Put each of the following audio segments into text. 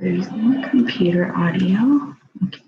There's more computer audio. Okay.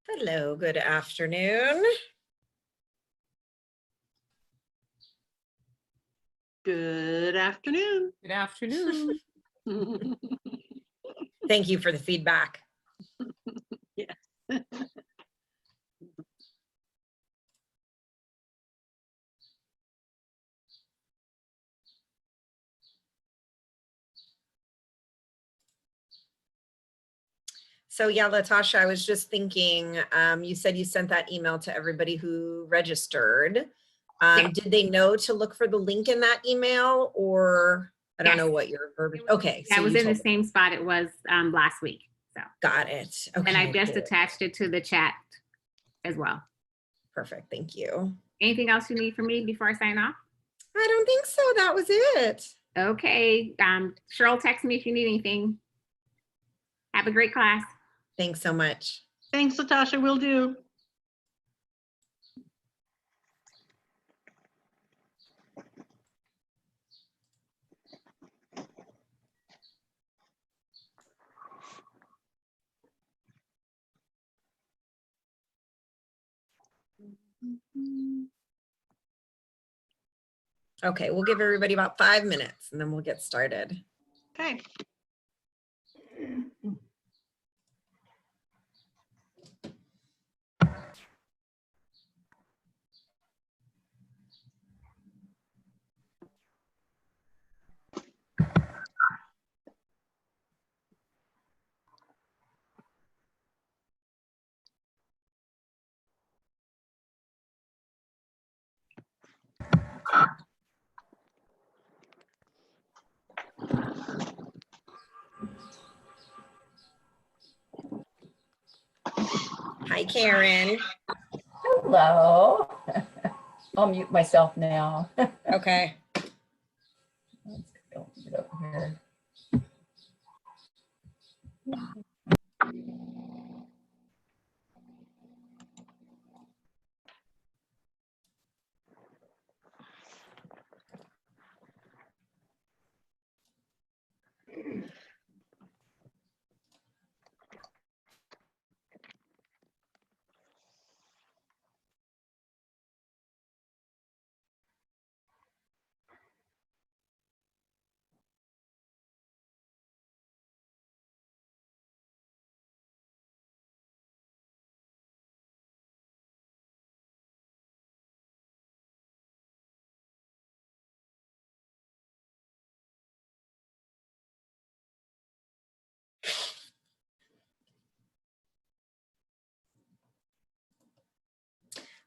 Hello, good afternoon. Good afternoon. Good afternoon. Thank you for the feedback. Yeah. So yeah, Latasha, I was just thinking, you said you sent that email to everybody who registered. Yes. Did they know to look for the link in that email, or I don't Yes. know what your verbiage? Okay, That so was you in the told them. same spot it was last week. So, Got it. Okay, and I just cool. attached it to the chat as well. Perfect. Thank you. Anything else you need from me before I sign off? I don't think so. That was it. Okay. Cheryl, text me if you need anything. Have a great class. Thanks so much. Thanks, Latasha. Will do. Okay, we'll give everybody about 5 minutes and then we'll get started. Okay. Hi, Karen. Hello. I'll mute myself now. Okay. Let's go get over here.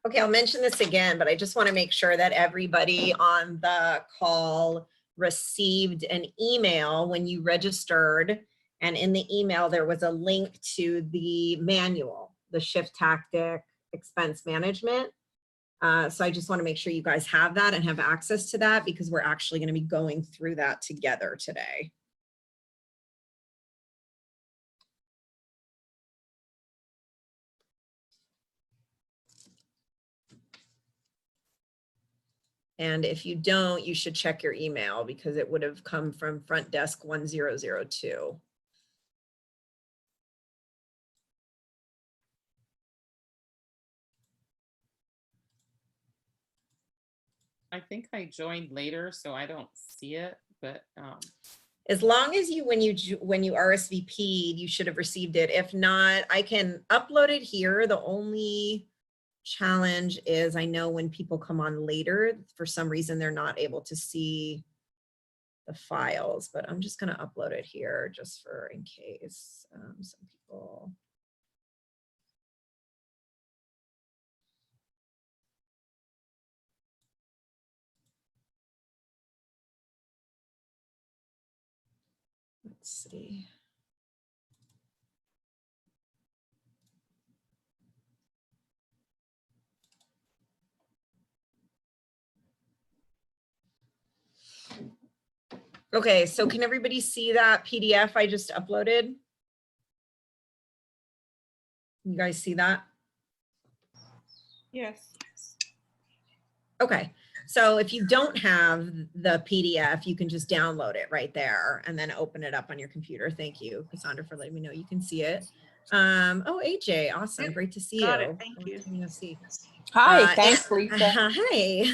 Okay, I'll mention this again, but I just want to make sure that everybody on the call received an email when you registered. And in the email, there was a link to the manual, the shift tactic expense management. So I just want to make sure you guys have that and have access to that, because we're actually going to be going through that together today. And if you don't, you should check your email, because it would have come from front desk 1002. I think I joined later, so I don't see it, but As long as you, when you RSVP'd, you should have received it. If not, I can upload it here. The only challenge is, I know when people come on later, for some reason, they're not able to see the files, but I'm just going to upload it here just for in case some people. Let's see. Okay, so can everybody see that PDF I just uploaded? You guys see that? Yes. Okay, so if you don't have the PDF, you can just download it right there and then open it up on your computer. Thank you, Cassandra, for letting me know you can see it. Oh, AJ, awesome. Yep, Great to see got you. it, thank you. Hi, thanks, And- Lisa. Hi.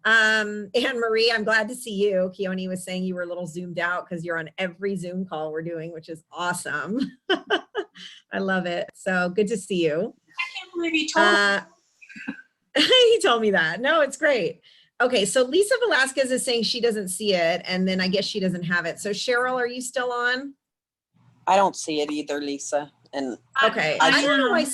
Anne Marie, I'm glad to see you. Keone was saying you were a little zoomed out because you're on every Zoom call we're doing, which is awesome. I love it. So good to see you. I can't believe he told me. He told me that. No, it's great. Okay, so Lisa Velasquez is saying she doesn't see it, and then I guess she doesn't have it. So Cheryl, are you still on? I don't see it either, Lisa. And Okay, I I don't know why. know.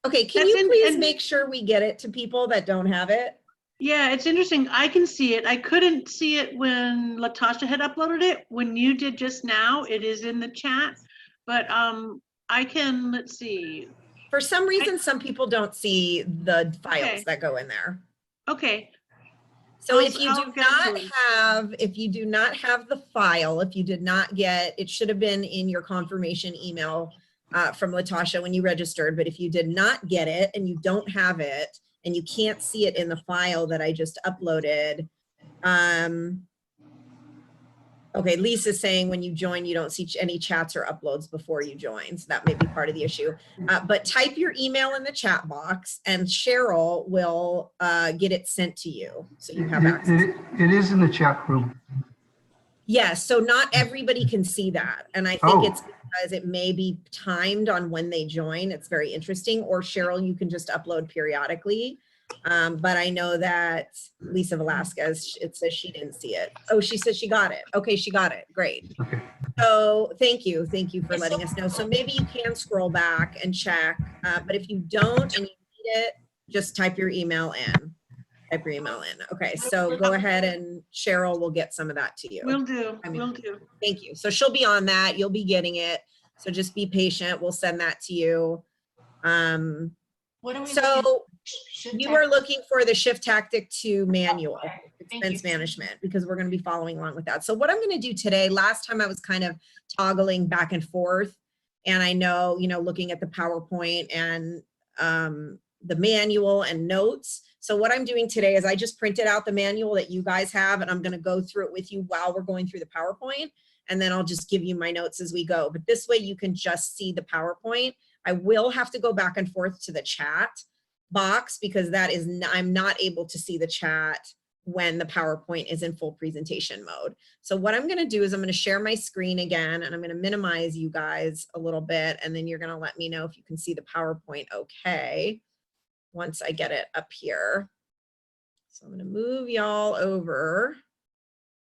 Okay, can That's you please and- make sure we get it to people that don't have it? Yeah, it's interesting. I can see it. I couldn't see it when Latasha had uploaded it. When you did just now, it is in the chat. But I can, let's see. For some reason, some people don't see the files Okay. that go in there. Okay, So I'll- if you I'll do get it to not him. have, if you do not have the file, if you did not get, it should have been in your confirmation email from Latasha when you registered, but if you did not get it and you don't have it and you can't see it in the file that I just uploaded, okay, Lisa's saying when you join, you don't see any chats or uploads before you join. So that may be part of the issue. But type your email in the chat box and Cheryl will get it sent to you. So you have access. It is in the chat room. Yes, so not everybody can see that. And I think Oh. it's because it may be timed on when they join. It's very interesting. Or Cheryl, you can just upload periodically. But I know that Lisa Velasquez, it says she didn't see it. Oh, she says she got it. Okay, she got it. Great. Okay. So thank you. Thank you for letting us know. So maybe you can scroll back and check. But if you don't and you need it, just type your email in. Type your email in. Okay, so go ahead and Cheryl will get some of that to you. will do, I mean- will do. Thank you. So she'll be on that. You'll be getting it. So just be patient. We'll send that to you. What are we looking So Shift you tab? are looking for the shift tactic to manual Okay, thank expense you. management because we're going to be following along with that. So what I'm going to do today, last time I was kind of toggling back and forth, and I know, you know, looking at the PowerPoint and the manual and notes. So what I'm doing today is I just printed out the manual that you guys have, and I'm going to go through it with you while we're going through the PowerPoint, and then I'll just give you my notes as we go. But this way you can just see the PowerPoint. I will have to go back and forth to the chat box because that is, I'm not able to see the chat when the PowerPoint is in full presentation mode. So what I'm going to do is I'm going to share my screen again, and I'm going to minimize you guys a little bit, and then you're going to let me know if you can see the PowerPoint okay once I get it up here. So I'm going to move y'all over.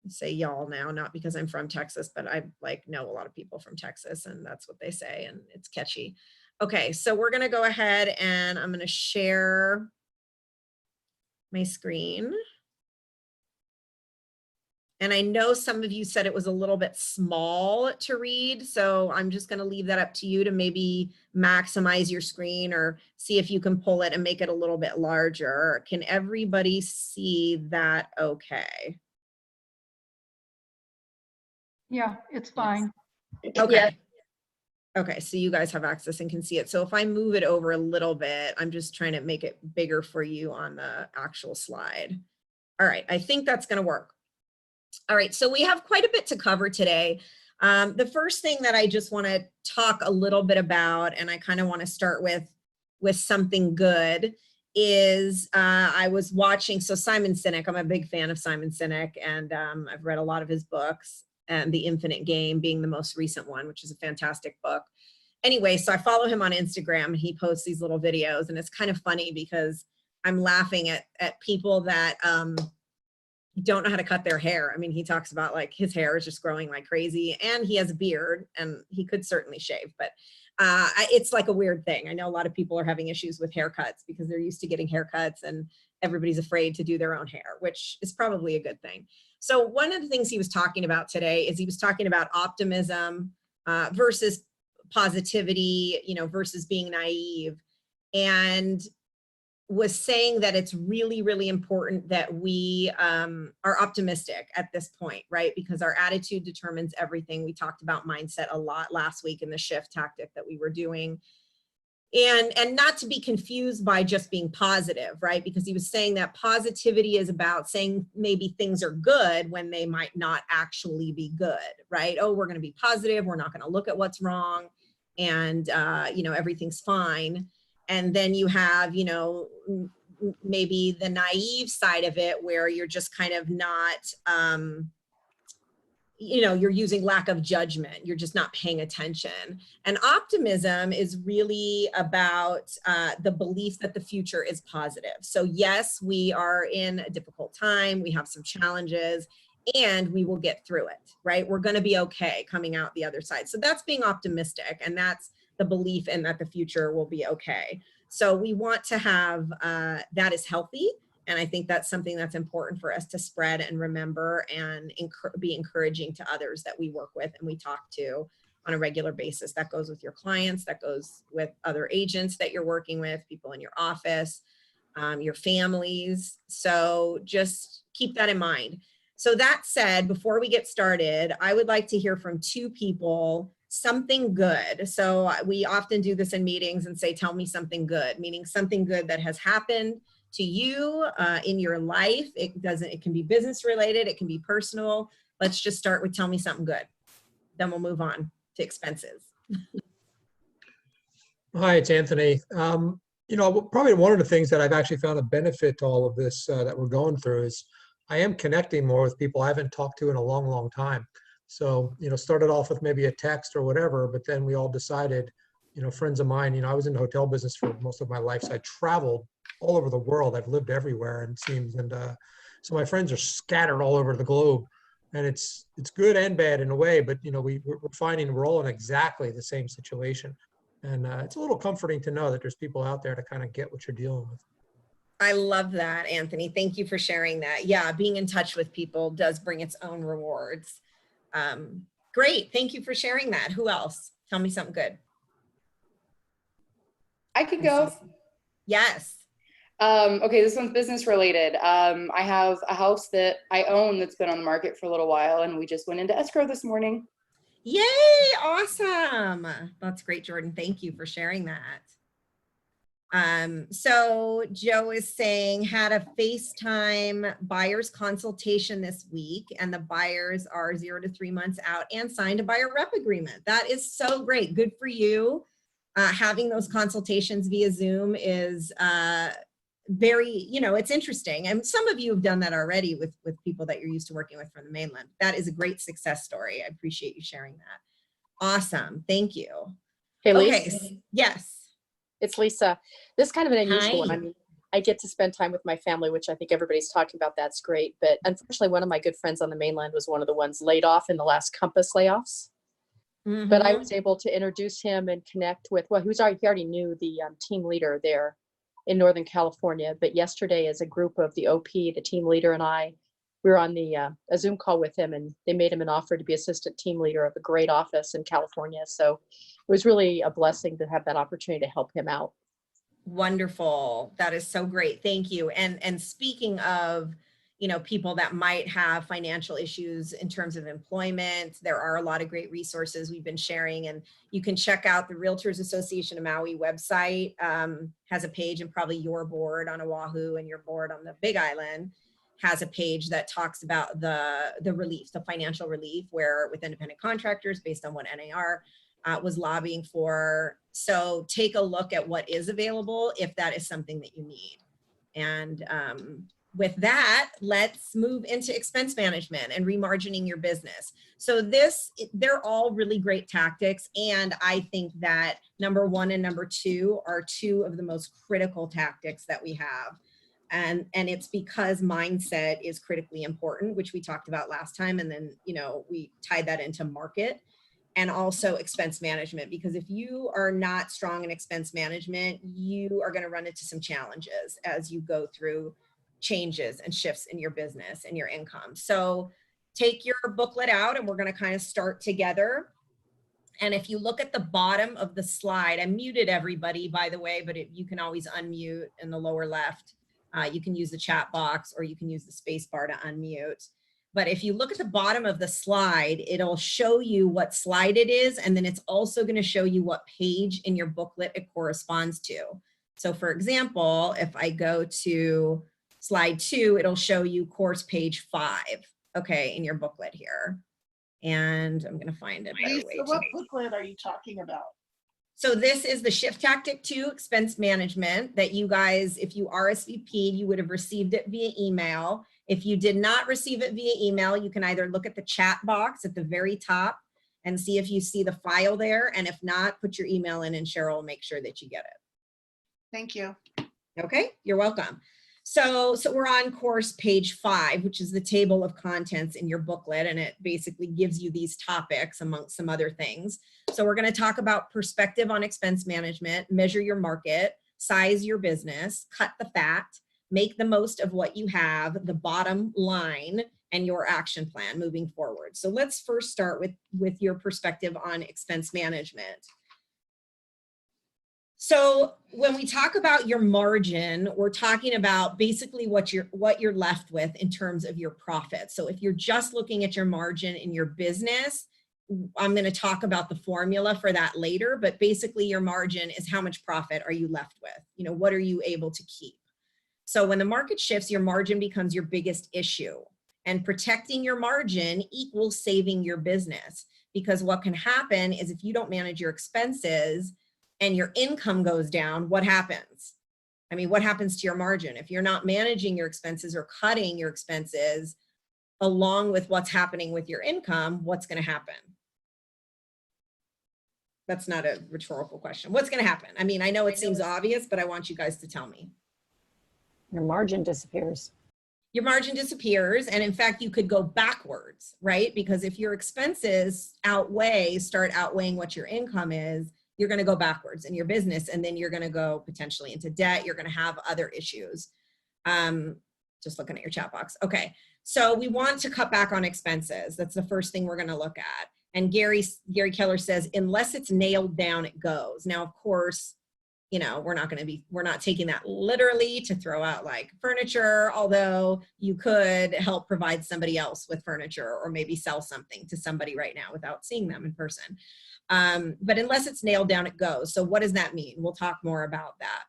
I say y'all now, not because I'm from Texas, but I know a lot of people from Texas, and that's what they say, and it's catchy. Okay, so we're going to go ahead and I'm going to share my screen. And I know some of you said it was a little bit small to read, so I'm just going to leave that up to you to maybe maximize your screen or see if you can pull it and make it a little bit larger. Can everybody see that okay? Yeah, it's fine. Okay. Okay, so you guys have access and can see it. So if I move it over a little bit, I'm just trying to make it bigger for you on the actual slide. All right, I think that's going to work. All right, so we have quite a bit to cover today. The first thing that I just want to talk a little bit about, and I kind of want to start with something good, is I was watching, so Simon Sinek, I'm a big fan of Simon Sinek, and I've read a lot of his books, and The Infinite Game being the most recent one, which is a fantastic book. Anyway, so I follow him on Instagram, and he posts these little videos, and it's kind of funny because I'm laughing at people that don't know how to cut their hair. I mean, he talks about like his hair is just growing like crazy, and he has a beard, and he could certainly shave, but it's like a weird thing. I know a lot of people are having issues with haircuts because they're used to getting haircuts, and everybody's afraid to do their own hair, which is probably a good thing. So one of the things he was talking about today is he was talking about optimism versus positivity, you know, versus being naive, and was saying that it's really, really important that we are optimistic at this point, right? Because our attitude determines everything. We talked about mindset a lot last week in the shift tactic that we were doing. And not to be confused by just being positive, right? Because he was saying that positivity is about saying maybe things are good when they might not actually be good, right? Oh, we're going to be positive. We're not going to look at what's wrong. and, everything's fine. And then you have, maybe the naive side of it where you're just kind of not, you're using lack of judgment. You're just not paying attention. And optimism is really about the belief that the future is positive. So yes, we are in a difficult time. We have some challenges and we will get through it, right? We're going to be okay coming out the other side. So that's being optimistic. And that's the belief in that the future will be okay. So we want to have that is healthy. And I think that's something that's important for us to spread and remember and be encouraging to others that we work with and we talk to on a regular basis. That goes with your clients, that goes with other agents that you're working with, people in your office, your families. So just keep that in mind. So that said, before we get started, I would like to hear from two people, something good. So we often do this in meetings and say, tell me something good, meaning something good that has happened to you in your life. It can be business related, it can be personal. Let's just start with tell me something good. Then we'll move on to expenses. Hi, it's Anthony. Probably one of the things that I've actually found a benefit to all of this that we're going through is I am connecting more with people I haven't talked to in a long, long time. So, started off with maybe a text or whatever, but then we all decided, friends of mine, I was in the hotel business for most of my life. So I traveled all over the world. I've lived everywhere, and it seems, and so my friends are scattered all over the globe, and it's good and bad in a way. But we're finding we're all in exactly the same situation, and it's a little comforting to know that there's people out there to kind of get what you're dealing with. I love that, Anthony. Thank you for sharing that. Yeah, being in touch with people does bring its own rewards. Great. Thank you for sharing that. Who else? Tell me something good. I could go. Yes. Okay, this one's business related. I have a house that I own that's been on the market for a little while, and we just went into escrow this morning. Yay, awesome. That's great, Jordan. Thank you for sharing that. So Joe is saying had a FaceTime buyer's consultation this week, and the buyers are 0 to 3 months out and signed a buyer rep agreement. That is so great. Good for you. Having those consultations via Zoom is very, it's interesting. And some of you have done that already with people that you're used to working with from the mainland. That is a great success story. I appreciate you sharing that. Awesome. Thank you. Hey, Okay. Lisa. Yes. It's Lisa. This is kind of an unusual one. Hi. I mean, I get to spend time with my family, which I think everybody's talking about. That's great. But unfortunately, one of my good friends on the mainland was one of the ones laid off in the last Compass layoffs. Mm-hmm. But I was able to introduce him and connect with, he already knew the team leader there in Northern California. But yesterday, as a group of the OP, the team leader and I, we were on a Zoom call with him, and they made him an offer to be assistant team leader of a great office in California. So it was really a blessing to have that opportunity to help him out. Wonderful. That is so great. Thank you. And speaking of, people that might have financial issues in terms of employment, there are a lot of great resources we've been sharing, and you can check out the Realtors Association of Maui website, has a page, and probably your board on Oahu and your board on the Big Island has a page that talks about the relief, the financial relief, where with independent contractors based on what NAR was lobbying for. So take a look at what is available if that is something that you need. And with that, let's move into expense management and remargining your business. So they're all really great tactics. And I think that number 1 and number 2 are 2 of the most critical tactics that we have. And it's because mindset is critically important, which we talked about last time. And then, we tied that into market. And also expense management, because if you are not strong in expense management, you are going to run into some challenges as you go through changes and shifts in your business and your income. So take your booklet out, and we're going to kind of start together. And if you look at the bottom of the slide, I muted everybody, by the way, but you can always unmute in the lower left. You can use the chat box, or you can use the space bar to unmute. But if you look at the bottom of the slide, it'll show you what slide it is. And then it's also going to show you what page in your booklet it corresponds to. So for example, if I go to slide 2, it'll show you course page 5, okay, in your booklet here. And I'm going to find a better way. What booklet are you talking about? So this is the shift tactic 2 expense management that you guys, if you RSVP'd, you would have received it via email. If you did not receive it via email, you can either look at the chat box at the very top and see if you see the file there. And if not, put your email in and Cheryl will make sure that you get it. Thank you. Okay, you're welcome. So we're on course page 5, which is the table of contents in your booklet, and it basically gives you these topics amongst some other things. So we're going to talk about perspective on expense management, measure your market, size your business, cut the fat, make the most of what you have, the bottom line, and your action plan moving forward. So let's first start with your perspective on expense management. So when we talk about your margin, we're talking about basically what you're left with in terms of your profit. So if you're just looking at your margin in your business, I'm going to talk about the formula for that later, but basically your margin is how much profit are you left with? You know, what are you able to keep? So when the market shifts, your margin becomes your biggest issue, and protecting your margin equals saving your business, because what can happen is if you don't manage your expenses and your income goes down, what happens? I mean, what happens to your margin? If you're not managing your expenses or cutting your expenses along with what's happening with your income, what's going to happen? That's not a rhetorical question. What's going to happen? I mean, I know it seems obvious, but I want you guys to tell me. Your margin disappears. Your margin disappears. And in fact, you could go backwards, right? Because if your expenses start outweighing what your income is, you're going to go backwards in your business, and then you're going to go potentially into debt. You're going to have other issues. Just looking at your chat box. Okay. So we want to cut back on expenses. That's the first thing we're going to look at. And Gary Keller says, unless it's nailed down, it goes. Now, of course, you know, we're not taking that literally to throw out like furniture, although you could help provide somebody else with furniture or maybe sell something to somebody right now without seeing them in person. But unless it's nailed down, it goes. So what does that mean? We'll talk more about that.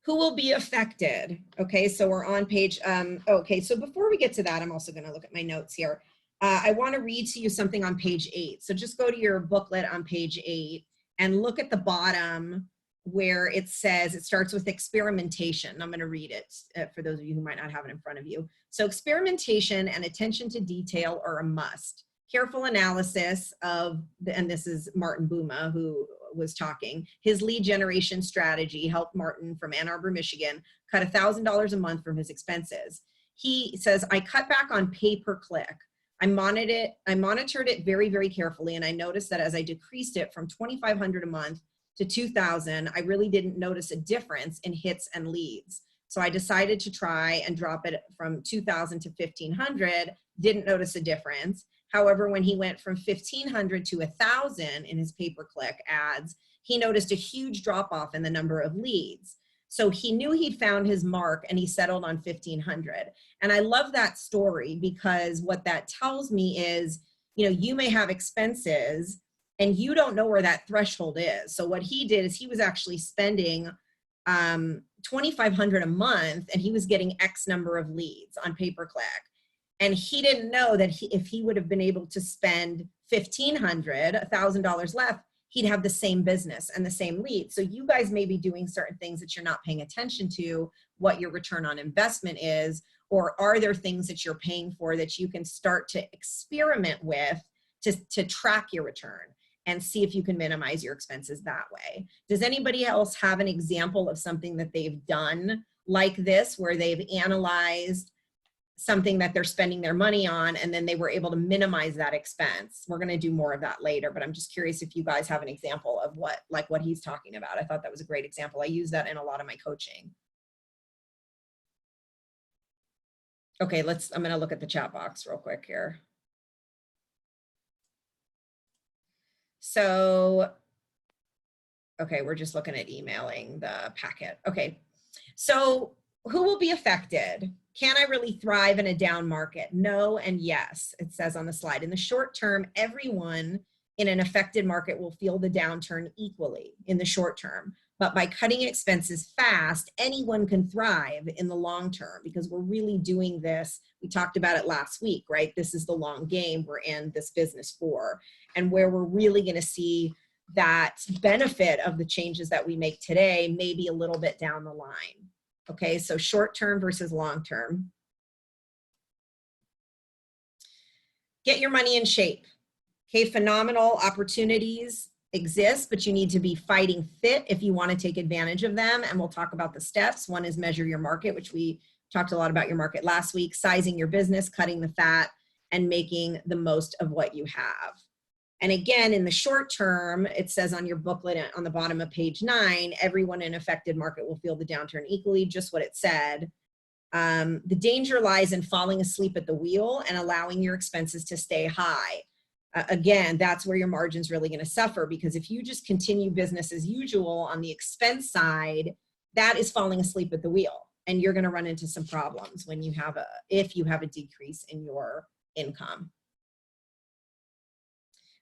Who will be affected? Okay, so we're on page, okay, so before we get to that, I'm also gonna look at my notes here. I wanna read to you something on page 8. So just go to your booklet on page 8 and look at the bottom where it says, it starts with experimentation. I'm gonna read it for those of you who might not have it in front of you. So experimentation and attention to detail are a must. Careful analysis of, and this is Martin Bouma who was talking, his lead generation strategy helped Martin from Ann Arbor, Michigan, cut $1,000 a month from his expenses. He says, I cut back on pay per click. I monitored it very, very carefully, and I noticed that as I decreased it from $2,500 a month to $2,000, I really didn't notice a difference in hits and leads. So I decided to try and drop it from $2,000 to $1,500, didn't notice a difference. However, when he went from $1,500 to $1,000 in his pay-per-click ads, he noticed a huge drop off in the number of leads. So he knew he'd found his mark and he settled on $1,500. And I love that story because what that tells me is, you know, you may have expenses and you don't know where that threshold is. So what he did is he was actually spending $2,500 a month and he was getting X number of leads on pay-per-click. And he didn't know that if he would have been able to spend $1,500, $1,000 left, he'd have the same business and the same lead. So you guys may be doing certain things that you're not paying attention to, what your return on investment is, or are there things that you're paying for that you can start to experiment with to track your return and see if you can minimize your expenses that way. Does anybody else have an example of something that they've done like this, where they've analyzed something that they're spending their money on and then they were able to minimize that expense? We're going to do more of that later, but I'm just curious if you guys have an example of what he's talking about. I thought that was a great example. I use that in a lot of my coaching. Okay, I'm going to look at the chat box real quick here. So, okay, we're just looking at emailing the packet. Okay, so who will be affected? Can I really thrive in a down market? No and yes, it says on the slide. In the short term, everyone in an affected market will feel the downturn equally in the short term. But by cutting expenses fast, anyone can thrive in the long term because we're really doing this. We talked about it last week, right? This is the long game we're in this business for, and where we're really going to see that benefit of the changes that we make today, maybe a little bit down the line. Okay, so short term versus long term. Get your money in shape. Okay, phenomenal opportunities exist, but you need to be fighting fit if you want to take advantage of them. And we'll talk about the steps. One is measure your market, which we talked a lot about your market last week, sizing your business, cutting the fat, and making the most of what you have. And again, in the short term, it says on your booklet on the bottom of page 9, everyone in affected market will feel the downturn equally, just what it said. The danger lies in falling asleep at the wheel and allowing your expenses to stay high. Again, that's where your margin's really going to suffer, because if you just continue business as usual on the expense side, that is falling asleep at the wheel, and you're going to run into some problems when you have if you have a decrease in your income.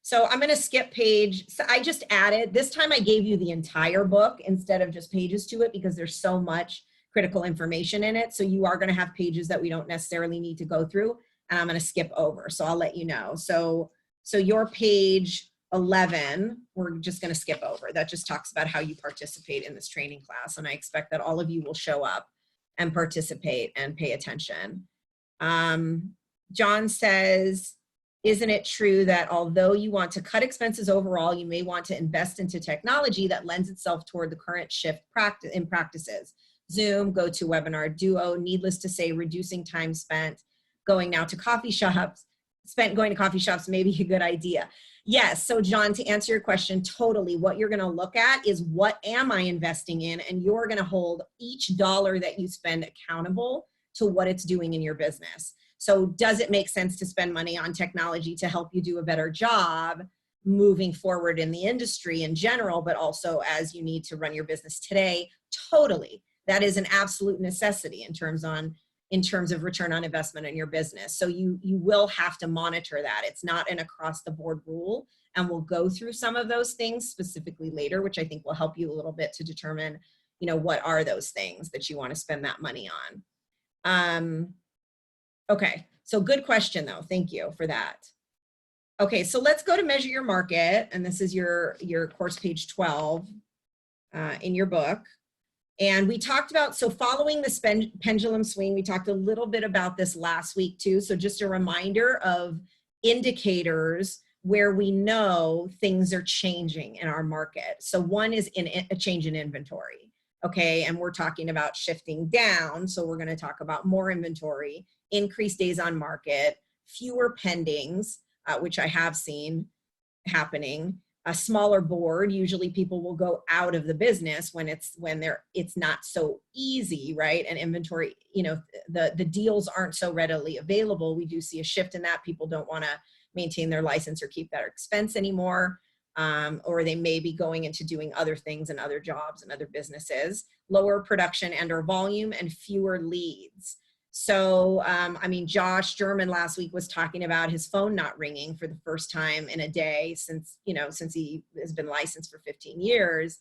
So I'm going to skip page. So I just added, this time I gave you the entire book instead of just pages to it because there's so much critical information in it. So you are going to have pages that we don't necessarily need to go through, and I'm going to skip over. So I'll let you know. So your page 11, we're just going to skip over. That just talks about how you participate in this training class. And I expect that all of you will show up and participate and pay attention. John says, isn't it true that although you want to cut expenses overall, you may want to invest into technology that lends itself toward the current shift in practices? Zoom, GoToWebinar, Duo, needless to say, reducing time spent, going now to coffee shops, going to coffee shops may be a good idea. Yes, so John, to answer your question, totally. What you're gonna look at is what am I investing in, and you're gonna hold each dollar that you spend accountable to what it's doing in your business. So does it make sense to spend money on technology to help you do a better job moving forward in the industry in general, but also as you need to run your business today? Totally. That is an absolute necessity in terms of return on investment in your business. So you will have to monitor that. It's not an across the board rule, and we'll go through some of those things specifically later, which I think will help you a little bit to determine, you know, what are those things that you want to spend that money on. Okay, so good question though. Thank you for that. Okay, so let's go to measure your market, and this is your course page 12 in your book. And we talked about, so following the pendulum swing, we talked a little bit about this last week too. So just a reminder of indicators where we know things are changing in our market. So one is a change in inventory, okay? And we're talking about shifting down. So we're gonna talk about more inventory, increased days on market, fewer pendings, which I have seen happening. A smaller board, usually people will go out of the business when it's not so easy, right? And inventory, you know, the deals aren't so readily available. We do see a shift in that. People don't want to maintain their license or keep that expense anymore, or they may be going into doing other things and other jobs and other businesses. Lower production and or volume and fewer leads. So, I mean, Josh German last week was talking about his phone not ringing for the first time in a day since he has been licensed for 15 years.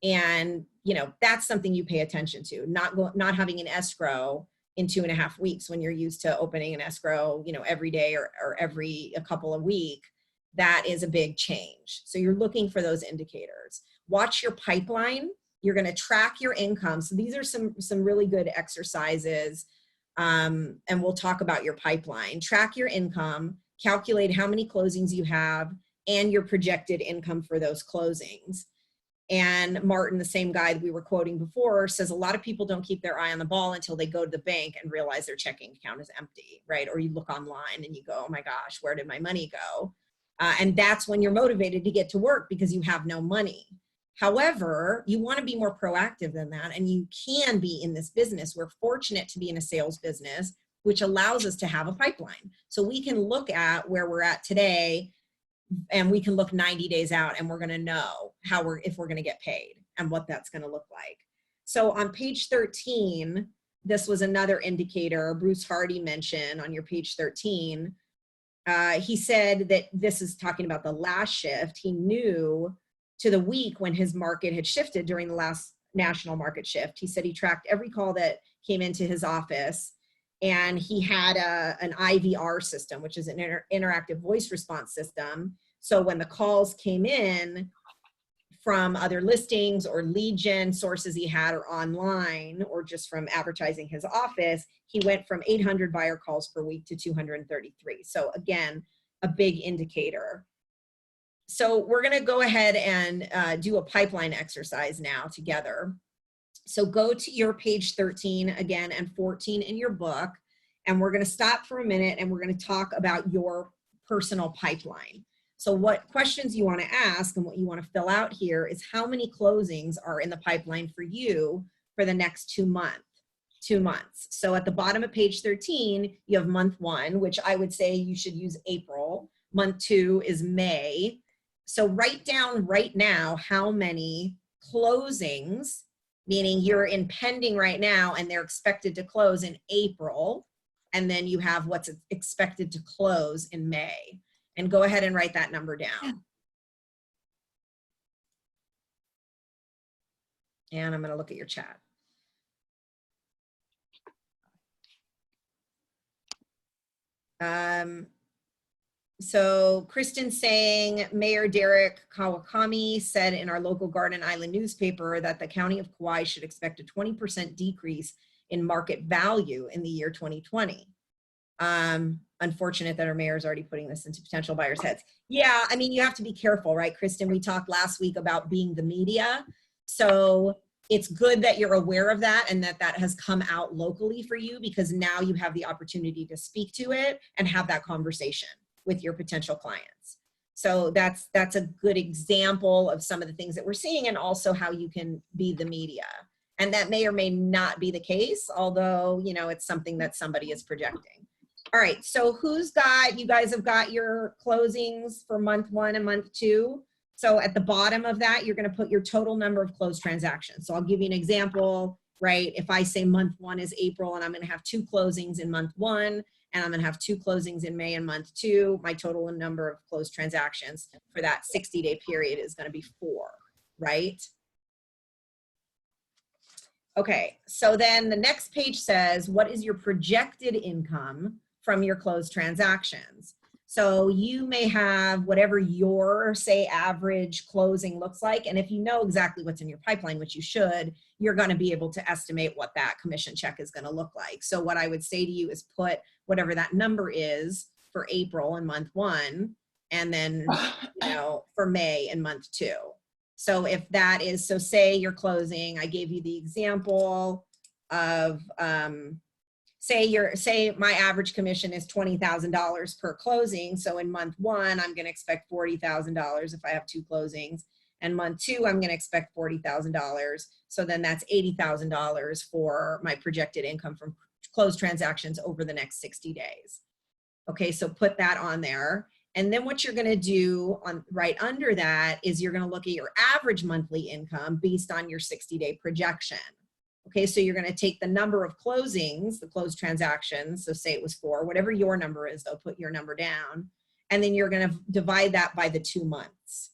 And, you know, that's something you pay attention to, not having an escrow in 2.5 weeks when you're used to opening an escrow, you know, every day or every a couple of weeks. That is a big change. So you're looking for those indicators. Watch your pipeline. You're going to track your income. So these are some really good exercises. And we'll talk about your pipeline. Track your income, calculate how many closings you have, and your projected income for those closings. And Martin, the same guy that we were quoting before, says a lot of people don't keep their eye on the ball until they go to the bank and realize their checking account is empty, right? Or you look online and you go, oh my gosh, where did my money go? And that's when you're motivated to get to work because you have no money. However, you want to be more proactive than that, and you can be in this business. We're fortunate to be in a sales business, which allows us to have a pipeline. So we can look at where we're at today, and we can look 90 days out, and we're going to know if we're going to get paid and what that's going to look like. So on page 13, this was another indicator Bruce Hardy mentioned on your page 13. he said that this is talking about the last shift. He knew to the week when his market had shifted during the last national market shift. He said he tracked every call that came into his office, and he had an IVR system, which is an interactive voice response system. So when the calls came in from other listings or lead gen sources he had, or online, or just from advertising his office, he went from 800 buyer calls per week to 233. So again, a big indicator. So we're going to go ahead and do a pipeline exercise now together. So go to your page 13 again and 14 in your book, and we're going to stop for a minute and we're going to talk about your personal pipeline. So what questions you want to ask and what you want to fill out here is how many closings are in the pipeline for you for the next 2 months. So at the bottom of page 13, you have month 1, which I would say you should use April. Month 2 is May. So write down right now how many closings, meaning you're in pending right now and they're expected to close in April, and then you have what's expected to close in May. And go ahead and write that number down. And I'm going to look at your chat. So Kristen's saying, Mayor Derek Kawakami said in our local Garden Island newspaper that the county of Kauai should expect a 20% decrease in market value in the year 2020. Unfortunate that our mayor is already putting this into potential buyers' heads. Yeah, I mean, you have to be careful, right, Kristen? We talked last week about being the media. So it's good that you're aware of that and that that has come out locally for you, because now you have the opportunity to speak to it and have that conversation with your potential clients. So that's a good example of some of the things that we're seeing, and also how you can be the media. And that may or may not be the case, although, you know, it's something that somebody is projecting. All right, so you guys have got your closings for month 1 and month 2. So at the bottom of that, you're gonna put your total number of closed transactions. So I'll give you an example, right? If I say month 1 is April and I'm gonna have 2 closings in month 1, and I'm gonna have 2 closings in May and month 2, my total number of closed transactions for that 60-day period is gonna be 4, right? Okay, so then the next page says, what is your projected income from your closed transactions? So you may have whatever your, say, average closing looks like. And if you know exactly what's in your pipeline, which you should, you're going to be able to estimate what that commission check is going to look like. So what I would say to you is put whatever that number is for April in month 1, and then, you know, for May in month 2. So if that is, so say you're closing, I gave you the example of, say my average commission is $20,000 per closing. So in month 1, I'm going to expect $40,000 if I have 2 closings. And month 2, I'm going to expect $40,000. So then that's $80,000 for my projected income from closed transactions over the next 60 days. Okay, so put that on there. And then what you're going to do on right under that is you're going to look at your average monthly income based on your 60-day projection. Okay, so you're going to take the number of closings, the closed transactions, so say it was 4, whatever your number is, they'll put your number down, and then you're going to divide that by the 2 months.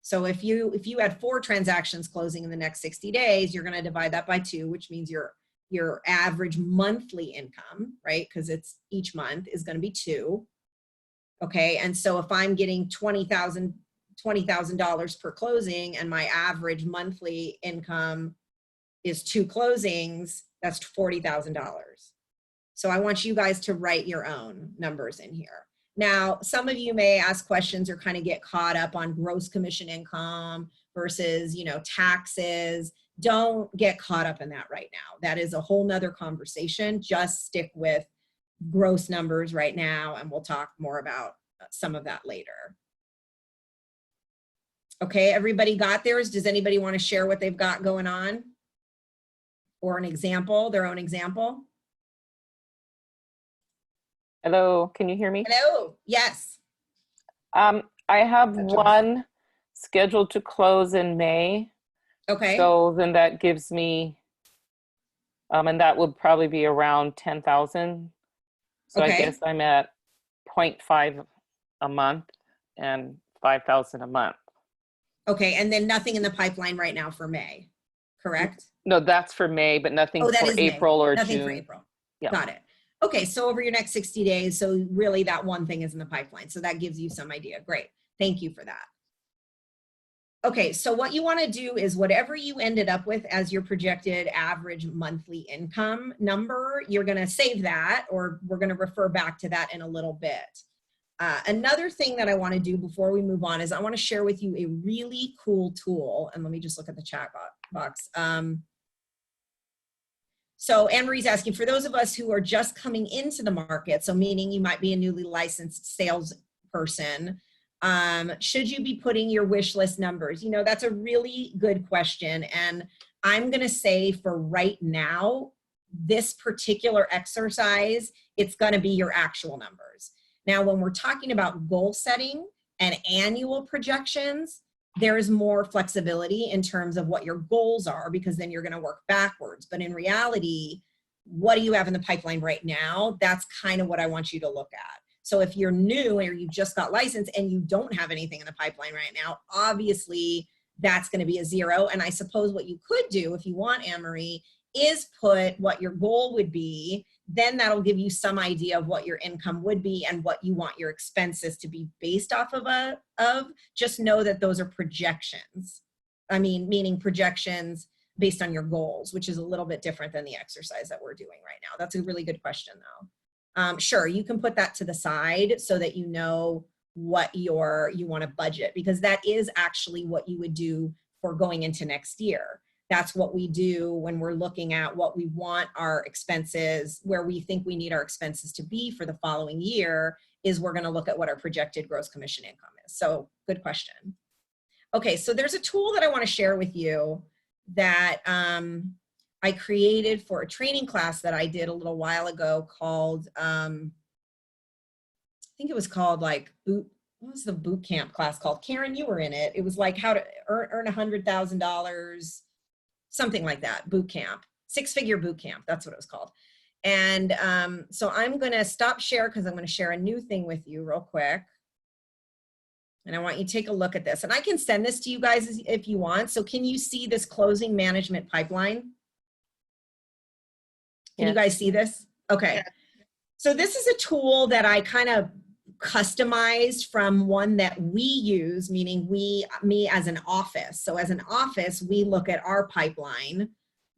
So if you had 4 transactions closing in the next 60 days, you're going to divide that by 2, which means your average monthly income, right, because it's each month, is going to be 2. Okay, and so if I'm getting $20,000 per closing and my average monthly income is 2 closings, that's $40,000. So I want you guys to write your own numbers in here. Now, some of you may ask questions or kind of get caught up on gross commission income versus, you know, taxes. Don't get caught up in that right now. That is a whole nother conversation. Just stick with gross numbers right now, and we'll talk more about some of that later. Okay, everybody got theirs? Does anybody want to share what they've got going on? Or an example, their own example? Hello, can you hear me? Hello, yes. I have one scheduled to close in May. Okay. So then that gives me, and that would probably be around 10,000. So Okay. I guess I'm at 0.5 a month and 5,000 a month. Okay, and then nothing in the pipeline right now for May, correct? No, that's for May, but nothing Oh, that for is May. April or Nothing June. for April. Yeah. Got it. Okay, so over your next 60 days, so really that one thing is in the pipeline. So that gives you some idea. Great. Thank you for that. Okay, so what you want to do is whatever you ended up with as your projected average monthly income number, you're going to save that, or we're going to refer back to that in a little bit. Another thing that I want to do before we move on is I want to share with you a really cool tool. And let me just look at the chat box. So Anne-Marie's asking, for those of us who are just coming into the market, so meaning you might be a newly licensed salesperson, should you be putting your wish list numbers? You know, that's a really good question. And I'm going to say for right now, this particular exercise, it's going to be your actual numbers. Now, when we're talking about goal setting and annual projections, there's more flexibility in terms of what your goals are, because then you're going to work backwards. But in reality, what do you have in the pipeline right now? That's kind of what I want you to look at. So if you're new or you just got licensed and you don't have anything in the pipeline right now, obviously that's going to be a 0. And I suppose what you could do if you want, Anne-Marie, is put what your goal would be. Then that'll give you some idea of what your income would be and what you want your expenses to be based off of. Just know that those are projections. I mean, meaning projections based on your goals, which is a little bit different than the exercise that we're doing right now. That's a really good question though. Sure, you can put that to the side so that you know what you want to budget, because that is actually what you would do for going into next year. That's what we do when we're looking at what we want our expenses, where we think we need our expenses to be for the following year, is we're going to look at what our projected gross commission income is. So good question. Okay, so there's a tool that I want to share with you that I created for a training class that I did a little while ago called, I think it was called like what was the boot camp class called? Karen, you were in it. It was like how to earn $100,000, something like that, boot camp, 6-figure boot camp. That's what it was called. And so I'm going to stop share because I'm going to share a new thing with you real quick. And I want you to take a look at this. And I can send this to you guys if you want. So can you see this closing management pipeline? Can you guys see this? Okay. Yeah. So this is a tool that I kind of customized from one that we use, meaning me as an office. So as an office, we look at our pipeline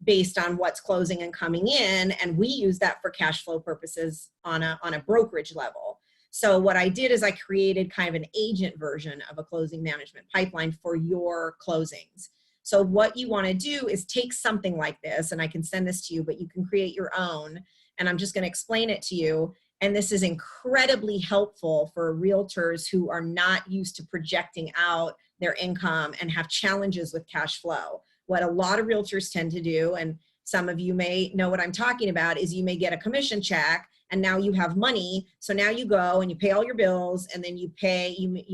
based on what's closing and coming in, and we use that for cash flow purposes on a brokerage level. So what I did is I created kind of an agent version of a closing management pipeline for your closings. So what you want to do is take something like this, and I can send this to you, but you can create your own, and I'm just going to explain it to you. And this is incredibly helpful for realtors who are not used to projecting out their income and have challenges with cash flow. What a lot of realtors tend to do, and some of you may know what I'm talking about, is you may get a commission check and now you have money. So now you go and you pay all your bills, and then you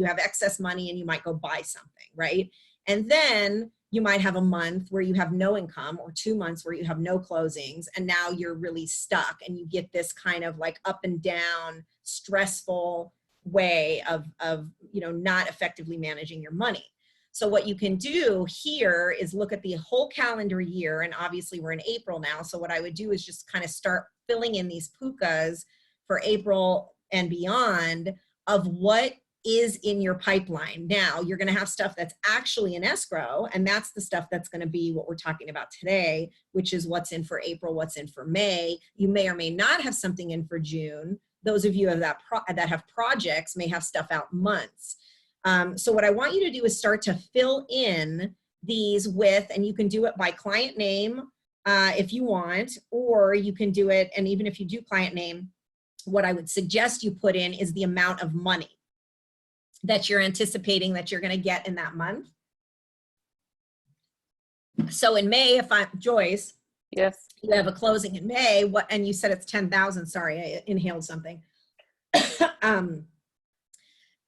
have excess money and you might go buy something, right? And then you might have a month where you have no income, or 2 months where you have no closings, and now you're really stuck, and you get this kind of like up and down stressful way of not effectively managing your money. So what you can do here is look at the whole calendar year, and obviously we're in April now. So what I would do is just kind of start filling in these pukas for April and beyond of what is in your pipeline. Now you're going to have stuff that's actually in escrow, and that's the stuff that's going to be what we're talking about today, which is what's in for April, what's in for May. You may or may not have something in for June. Those of you that have projects may have stuff out months. So what I want you to do is start to fill in these with, and you can do it by client name if you want, or you can do it, and even if you do client name, what I would suggest you put in is the amount of money that you're anticipating that you're going to get in that month. So in May, if I'm Joyce, yes, you have a closing in May, and you said it's 10,000. Sorry, I inhaled something.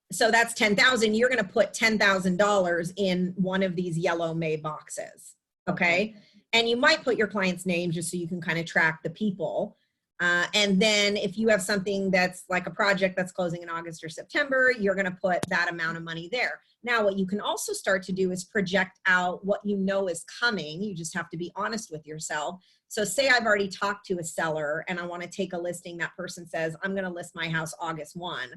So that's 10,000. You're going to put $10,000 in one of these yellow May boxes. Okay. And you might put your client's name just so you can kind of track the people. And then if you have something that's like a project that's closing in August or September, you're going to put that amount of money there. Now, what you can also start to do is project out what you know is coming. You just have to be honest with yourself. So say I've already talked to a seller and I want to take a listing. That person says, I'm going to list my house August 1.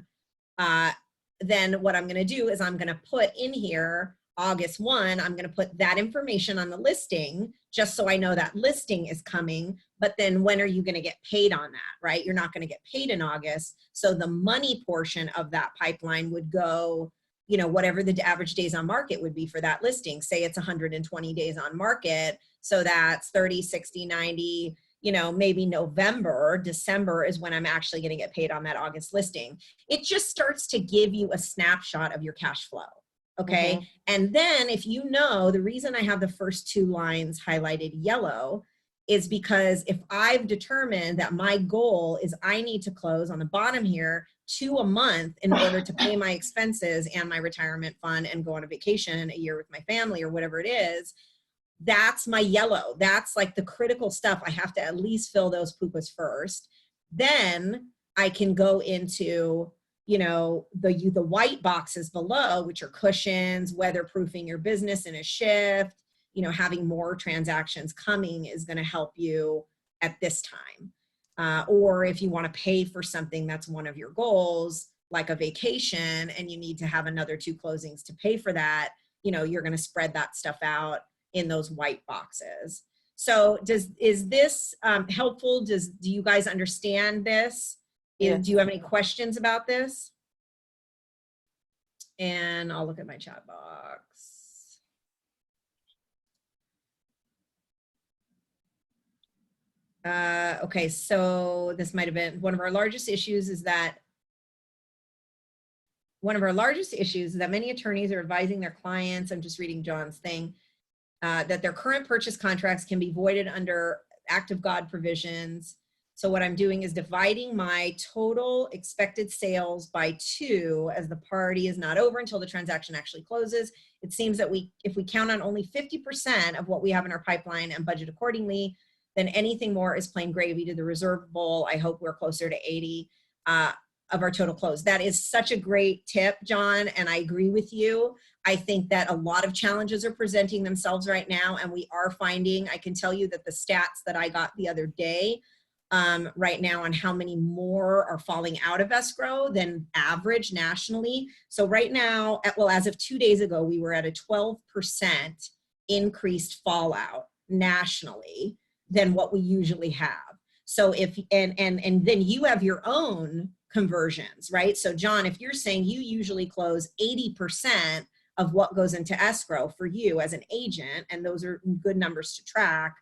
Then what I'm going to do is I'm going to put in here August 1, I'm going to put that information on the listing just so I know that listing is coming. But then when are you going to get paid on that, right? You're not going to get paid in August. So the money portion of that pipeline would go, you know, whatever the average days on market would be for that listing. Say it's 120 days on market. So that's 30, 60, 90, you know, maybe November, December is when I'm actually going to get paid on that August listing. It just starts to give you a snapshot of your cash flow. Okay. Mhm. And then if you know, the reason I have the first 2 lines highlighted yellow is because if I've determined that my goal is I need to close on the bottom here 2 a month in order to pay my expenses and my retirement fund and go on a vacation a year with my family or whatever it is, that's my yellow. That's like the critical stuff. I have to at least fill those poopas first. Then I can go into, you know, the white boxes below, which are cushions, weatherproofing your business in a shift, you know, having more transactions coming is going to help you at this time. Or if you want to pay for something that's one of your goals, like a vacation, and you need to have another 2 closings to pay for that, you know, you're going to spread that stuff out in those white boxes. So is this helpful? Do you guys understand this? Yes. Do you have any questions about this? And I'll look at my chat box. Okay, so this might have been one of our largest issues is that many attorneys are advising their clients, I'm just reading John's thing, that their current purchase contracts can be voided under act of God provisions. So what I'm doing is dividing my total expected sales by 2 as the party is not over until the transaction actually closes. It seems that if we count on only 50% of what we have in our pipeline and budget accordingly, then anything more is plain gravy to the reserve bowl. I hope we're closer to 80 of our total close. That is such a great tip, John, and I agree with you. I think that a lot of challenges are presenting themselves right now, and we are finding, I can tell you that the stats that I got the other day right now on how many more are falling out of escrow than average nationally. So right now, well, as of 2 days ago, we were at a 12% increased fallout nationally than what we usually have. So if, and then you have your own conversions, right? So John, if you're saying you usually close 80% of what goes into escrow for you as an agent, and those are good numbers to track,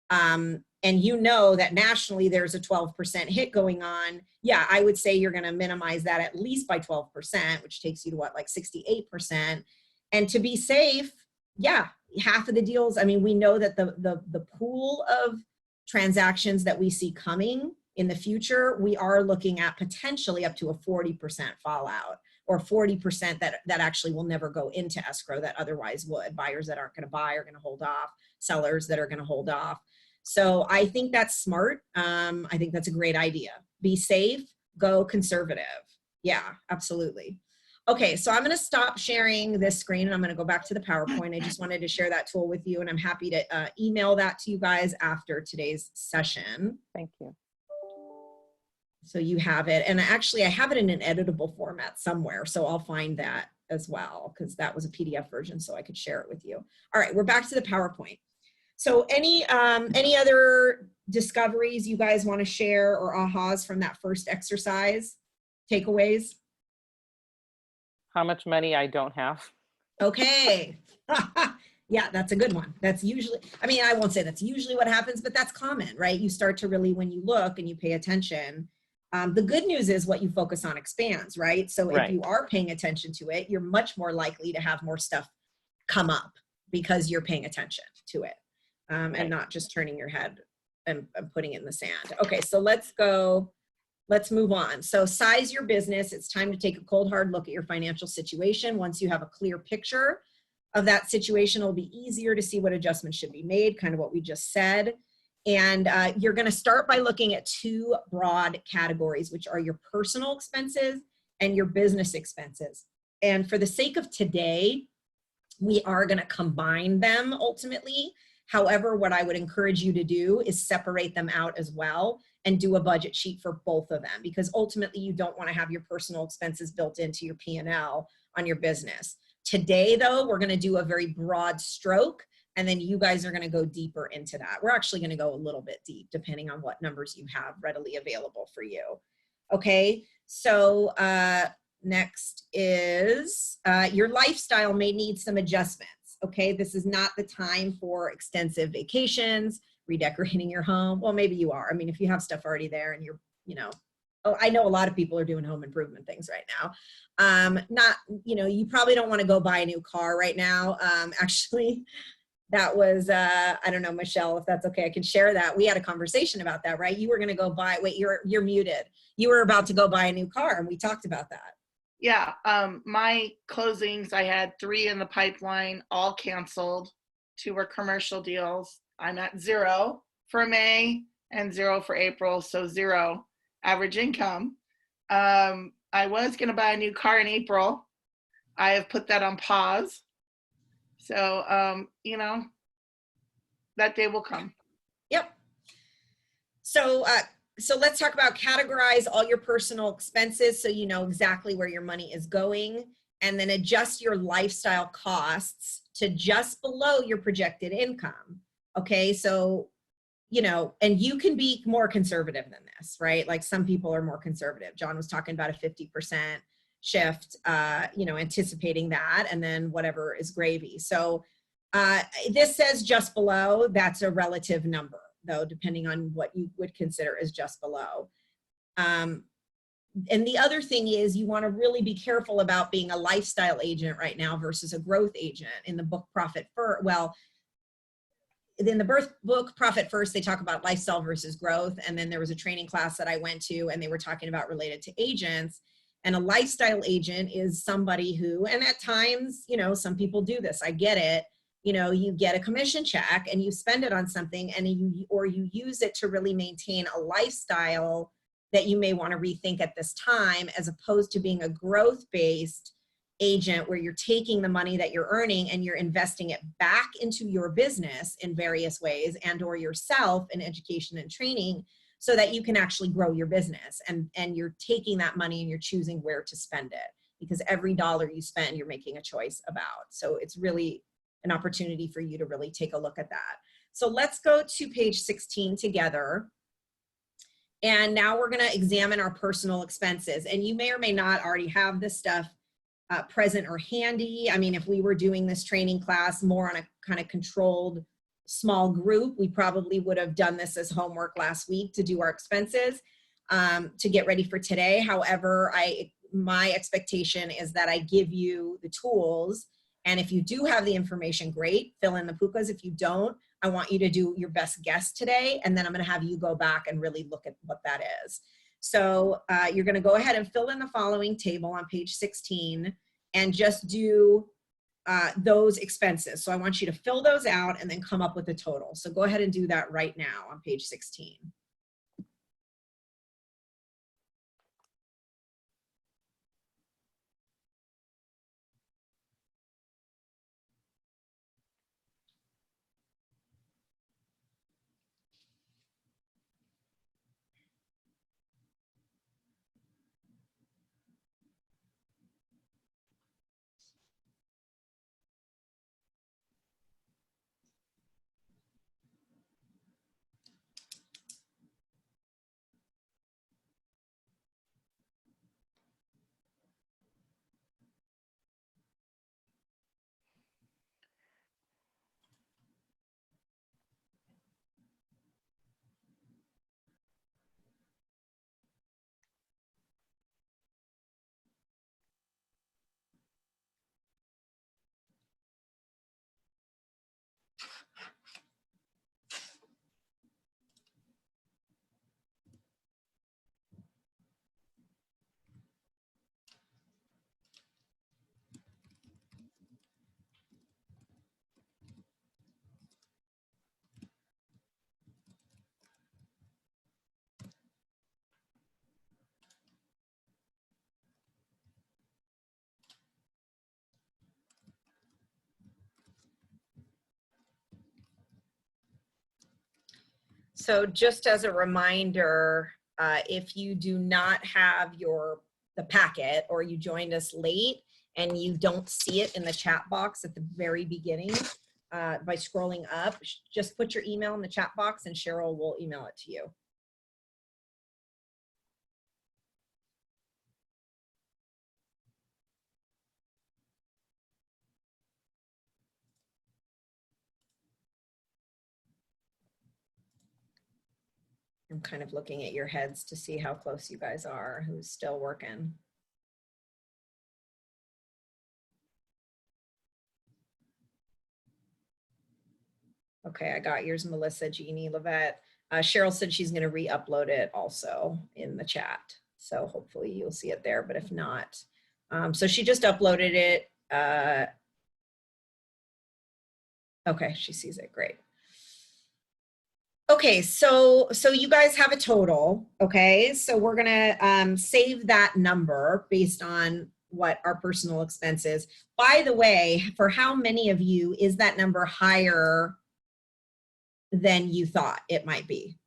and you know that nationally there's a 12% hit going on, yeah, I would say you're going to minimize that at least by 12%, which takes you to what, like 68%. And to be safe, yeah, half of the deals, I mean, we know that the pool of transactions that we see coming in the future, we are looking at potentially up to a 40% fallout, or 40% that actually will never go into escrow that otherwise would. Buyers that aren't going to buy are going to hold off, sellers that are going to hold off. So I think that's smart. I think that's a great idea. Be safe, go conservative. Yeah, absolutely. Okay, so I'm going to stop sharing this screen and I'm going to go back to the PowerPoint. I just wanted to share that tool with you, and I'm happy to email that to you guys after today's session. Thank you. So you have it. And actually I have it in an editable format somewhere, so I'll find that as well, because that was a PDF version, so I could share it with you. All right, we're back to the PowerPoint. So any other discoveries you guys want to share or ahas from that first exercise? Takeaways? How much money I don't have. Okay. Yeah, that's a good one. That's usually, I mean, I won't say that's usually what happens, but that's common, right? You start to really, when you look and you pay attention, the good news is what you focus on expands, right? So if you are paying attention to it, you're much more likely to have more stuff come up because you're paying attention to it and not just turning your head and putting it in the sand. Okay, so let's move on. So size your business. It's time to take a cold, hard look at your financial situation. Once you have a clear picture of that situation, it'll be easier to see what adjustments should be made, kind of what we just said. And you're going to start by looking at two broad categories, which are your personal expenses and your business expenses. And for the sake of today, we are going to combine them ultimately. However, what I would encourage you to do is separate them out as well and do a budget sheet for both of them, because ultimately you don't want to have your personal expenses built into your P&L on your business. Today, though, we're going to do a very broad stroke, and then you guys are going to go deeper into that. We're actually going to go a little bit deep depending on what numbers you have readily available for you. Okay, so next is your lifestyle may need some adjustments. Okay, this is not the time for extensive vacations, redecorating your home. Well, maybe you are. I mean, if you have stuff already there and you're, you know, oh, I know a lot of people are doing home improvement things right now. Not, you know, you probably don't want to go buy a new car right now. Actually, that was, I don't know, Michelle, if that's okay, I can share that. We had a conversation about that, right? You were going to go buy, wait, you're muted. You were about to go buy a new car, and we talked about that. Yeah, my closings, I had 3 in the pipeline, all canceled. 2 were commercial deals. I'm at 0 for May and 0 for April, so 0 average income. I was going to buy a new car in April. I have put that on pause. So, you know, that day will come. Yep. So let's talk about categorize all your personal expenses so you know exactly where your money is going, and then adjust your lifestyle costs to just below your projected income. Okay, so, you know, and you can be more conservative than this, right? Like some people are more conservative. John was talking about a 50% shift, you know, anticipating that, and then whatever is gravy. So this says just below. That's a relative number, though, depending on what you would consider as just below. And the other thing is you want to really be careful about being a lifestyle agent right now versus a growth agent. In the book Profit First, well, in the book Profit First, they talk about lifestyle versus growth. And then there was a training class that I went to, and they were talking about related to agents. And a lifestyle agent is somebody who, and at times, you know, some people do this, I get it. You know, you get a commission check and you spend it on something, and you use it to really maintain a lifestyle that you may want to rethink at this time, as opposed to being a growth-based agent where you're taking the money that you're earning and you're investing it back into your business in various ways, and or yourself in education and training, so that you can actually grow your business, and you're taking that money and you're choosing where to spend it, because every dollar you spend, you're making a choice about. So it's really an opportunity for you to really take a look at that. So let's go to page 16 together. And now we're going to examine our personal expenses. And you may or may not already have this stuff present or handy. I mean, if we were doing this training class more on a kind of controlled small group, we probably would have done this as homework last week to do our expenses to get ready for today. However, my expectation is that I give you the tools. And if you do have the information, great, fill in the pukas. If you don't, I want you to do your best guess today. And then I'm going to have you go back and really look at what that is. So you're going to go ahead and fill in the following table on page 16 and just do those expenses. So I want you to fill those out and then come up with a total. So go ahead and do that right now on page 16. So just as a reminder, if you do not have the packet or you joined us late and you don't see it in the chat box at the very beginning, by scrolling up, just put your email in the chat box and Cheryl will email it to you. I'm kind of looking at your heads to see how close you guys are, who's still working. Okay, I got yours, Melissa, Jeannie, Lavette. Cheryl said she's going to re-upload it also in the chat. So hopefully you'll see it there, but if not. So she just uploaded it. Okay, she sees it, great. Okay, so you guys have a total, okay? So we're gonna save that number based on what our personal expense is. By the way, for how many of you is that number higher than you thought it might be?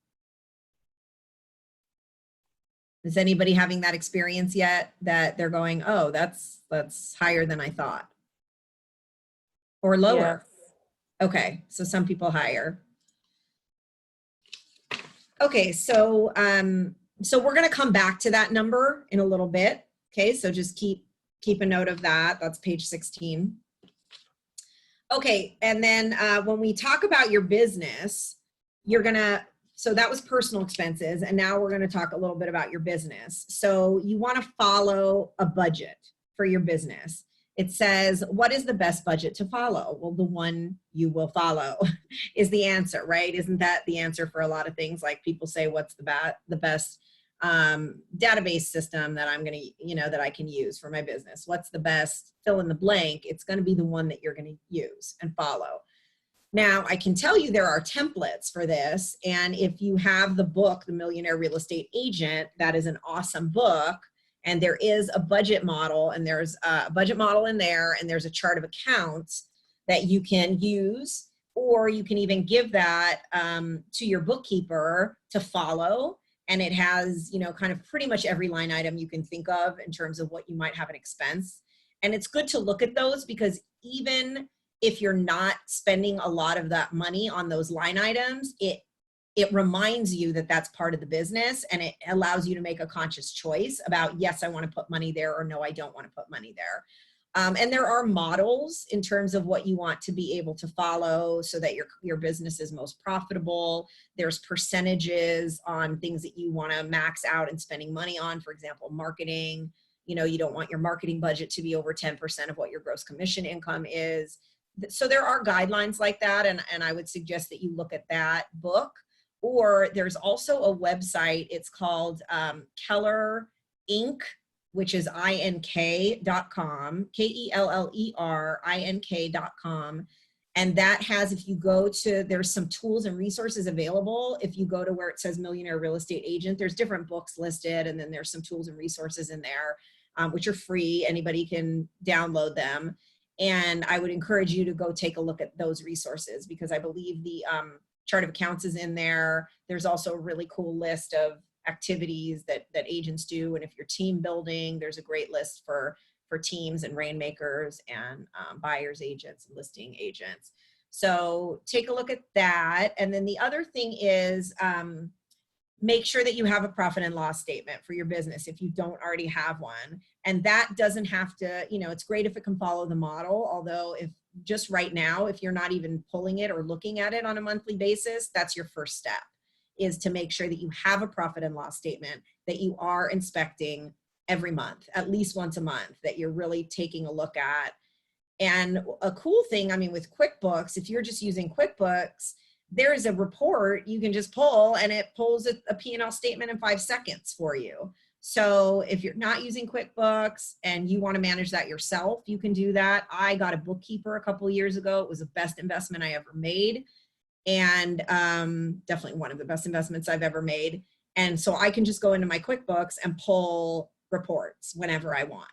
Is anybody having that experience yet that they're going, oh, that's higher than I thought? Or lower? Yes. Okay, so some people higher. Okay, so we're going to come back to that number in a little bit. Okay, so just keep a note of that. That's page 16. Okay, and then when we talk about your business, so that was personal expenses, and now we're going to talk a little bit about your business. So you want to follow a budget for your business. It says, what is the best budget to follow? Well, the one you will follow is the answer, right? Isn't that the answer for a lot of things? Like people say, what's the best database system that I'm going to, that I can use for my business? What's the best fill in the blank? It's going to be the one that you're going to use and follow. Now, I can tell you there are templates for this. And if you have the book, The Millionaire Real Estate Agent, that is an awesome book. And there is a budget model, and there's a budget model in there, and there's a chart of accounts that you can use, or you can even give that to your bookkeeper to follow. And it has, kind of pretty much every line item you can think of in terms of what you might have an expense. And it's good to look at those because even if you're not spending a lot of that money on those line items, it reminds you that that's part of the business, and it allows you to make a conscious choice about, yes, I want to put money there, or no, I don't want to put money there. And there are models in terms of what you want to be able to follow so that your business is most profitable. There's percentages on things that you want to max out and spending money on. For example, marketing, you don't want your marketing budget to be over 10% of what your gross commission income is. So there are guidelines like that. And I would suggest that you look at that book. Or there's also a website, it's called Keller Inc., which is ink.com, KELLERINK.com. And that has, if you go to, there's some tools and resources available. If you go to where it says Millionaire Real Estate Agent, there's different books listed, and then there's some tools and resources in there, which are free. Anybody can download them. And I would encourage you to go take a look at those resources because I believe the chart of accounts is in there. There's also a really cool list of activities that agents do. And if you're team building, there's a great list for teams and rainmakers and buyers agents and listing agents. So take a look at that. And then the other thing is make sure that you have a profit and loss statement for your business if you don't already have one. And that doesn't have to, it's great if it can follow the model, although if just right now, if you're not even pulling it or looking at it on a monthly basis, that's your first step, is to make sure that you have a profit and loss statement that you are inspecting every month, at least once a month, that you're really taking a look at. And a cool thing, with QuickBooks, if you're just using QuickBooks, there is a report you can just pull and it pulls a P&L statement in 5 seconds for you. So if you're not using QuickBooks and you want to manage that yourself, you can do that. I got a bookkeeper a couple of years ago. It was the best investment I ever made, and definitely one of the best investments I've ever made. And so I can just go into my QuickBooks and pull reports whenever I want.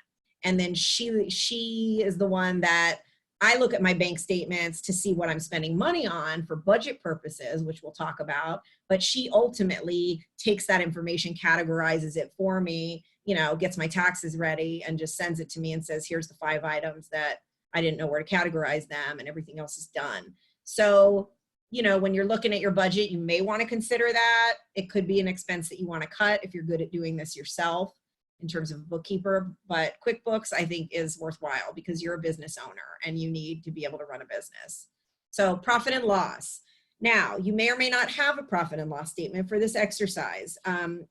And then she is the one that I look at my bank statements to see what I'm spending money on for budget purposes, which we'll talk about, but she ultimately takes that information, categorizes it for me, you know, gets my taxes ready and just sends it to me and says, here's the 5 items that I didn't know where to categorize them, and everything else is done. So, you know, when you're looking at your budget, you may want to consider that. It could be an expense that you want to cut if you're good at doing this yourself in terms of a bookkeeper, but QuickBooks I think is worthwhile because you're a business owner and you need to be able to run a business. So profit and loss. Now, you may or may not have a profit and loss statement for this exercise.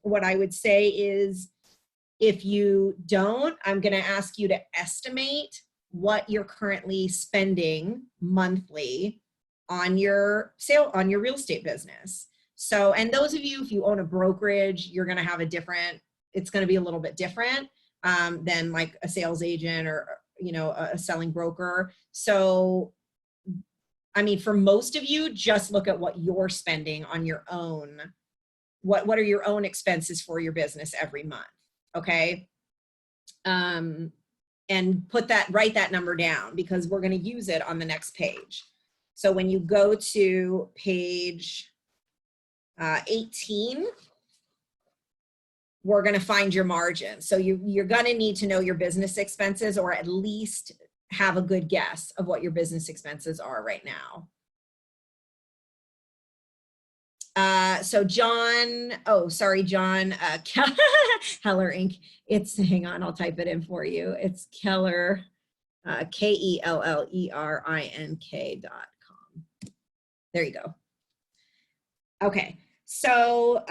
What I would say is if you don't, I'm going to ask you to estimate what you're currently spending monthly on your real estate business. So, and those of you, if you own a brokerage, you're going to have a different, it's going to be a little bit different than like a sales agent or, you know, a selling broker. So, I mean, for most of you, just look at what you're spending on your own. What are your own expenses for your business every month? Okay. And write that number down because we're going to use it on the next page. So when you go to page 18, we're going to find your margin. So you're going to need to know your business expenses, or at least have a good guess of what your business expenses are right now. So John, John, Keller Inc. Hang on, I'll type it in for you. It's Keller, KELLERINK.com. There you go. Okay, so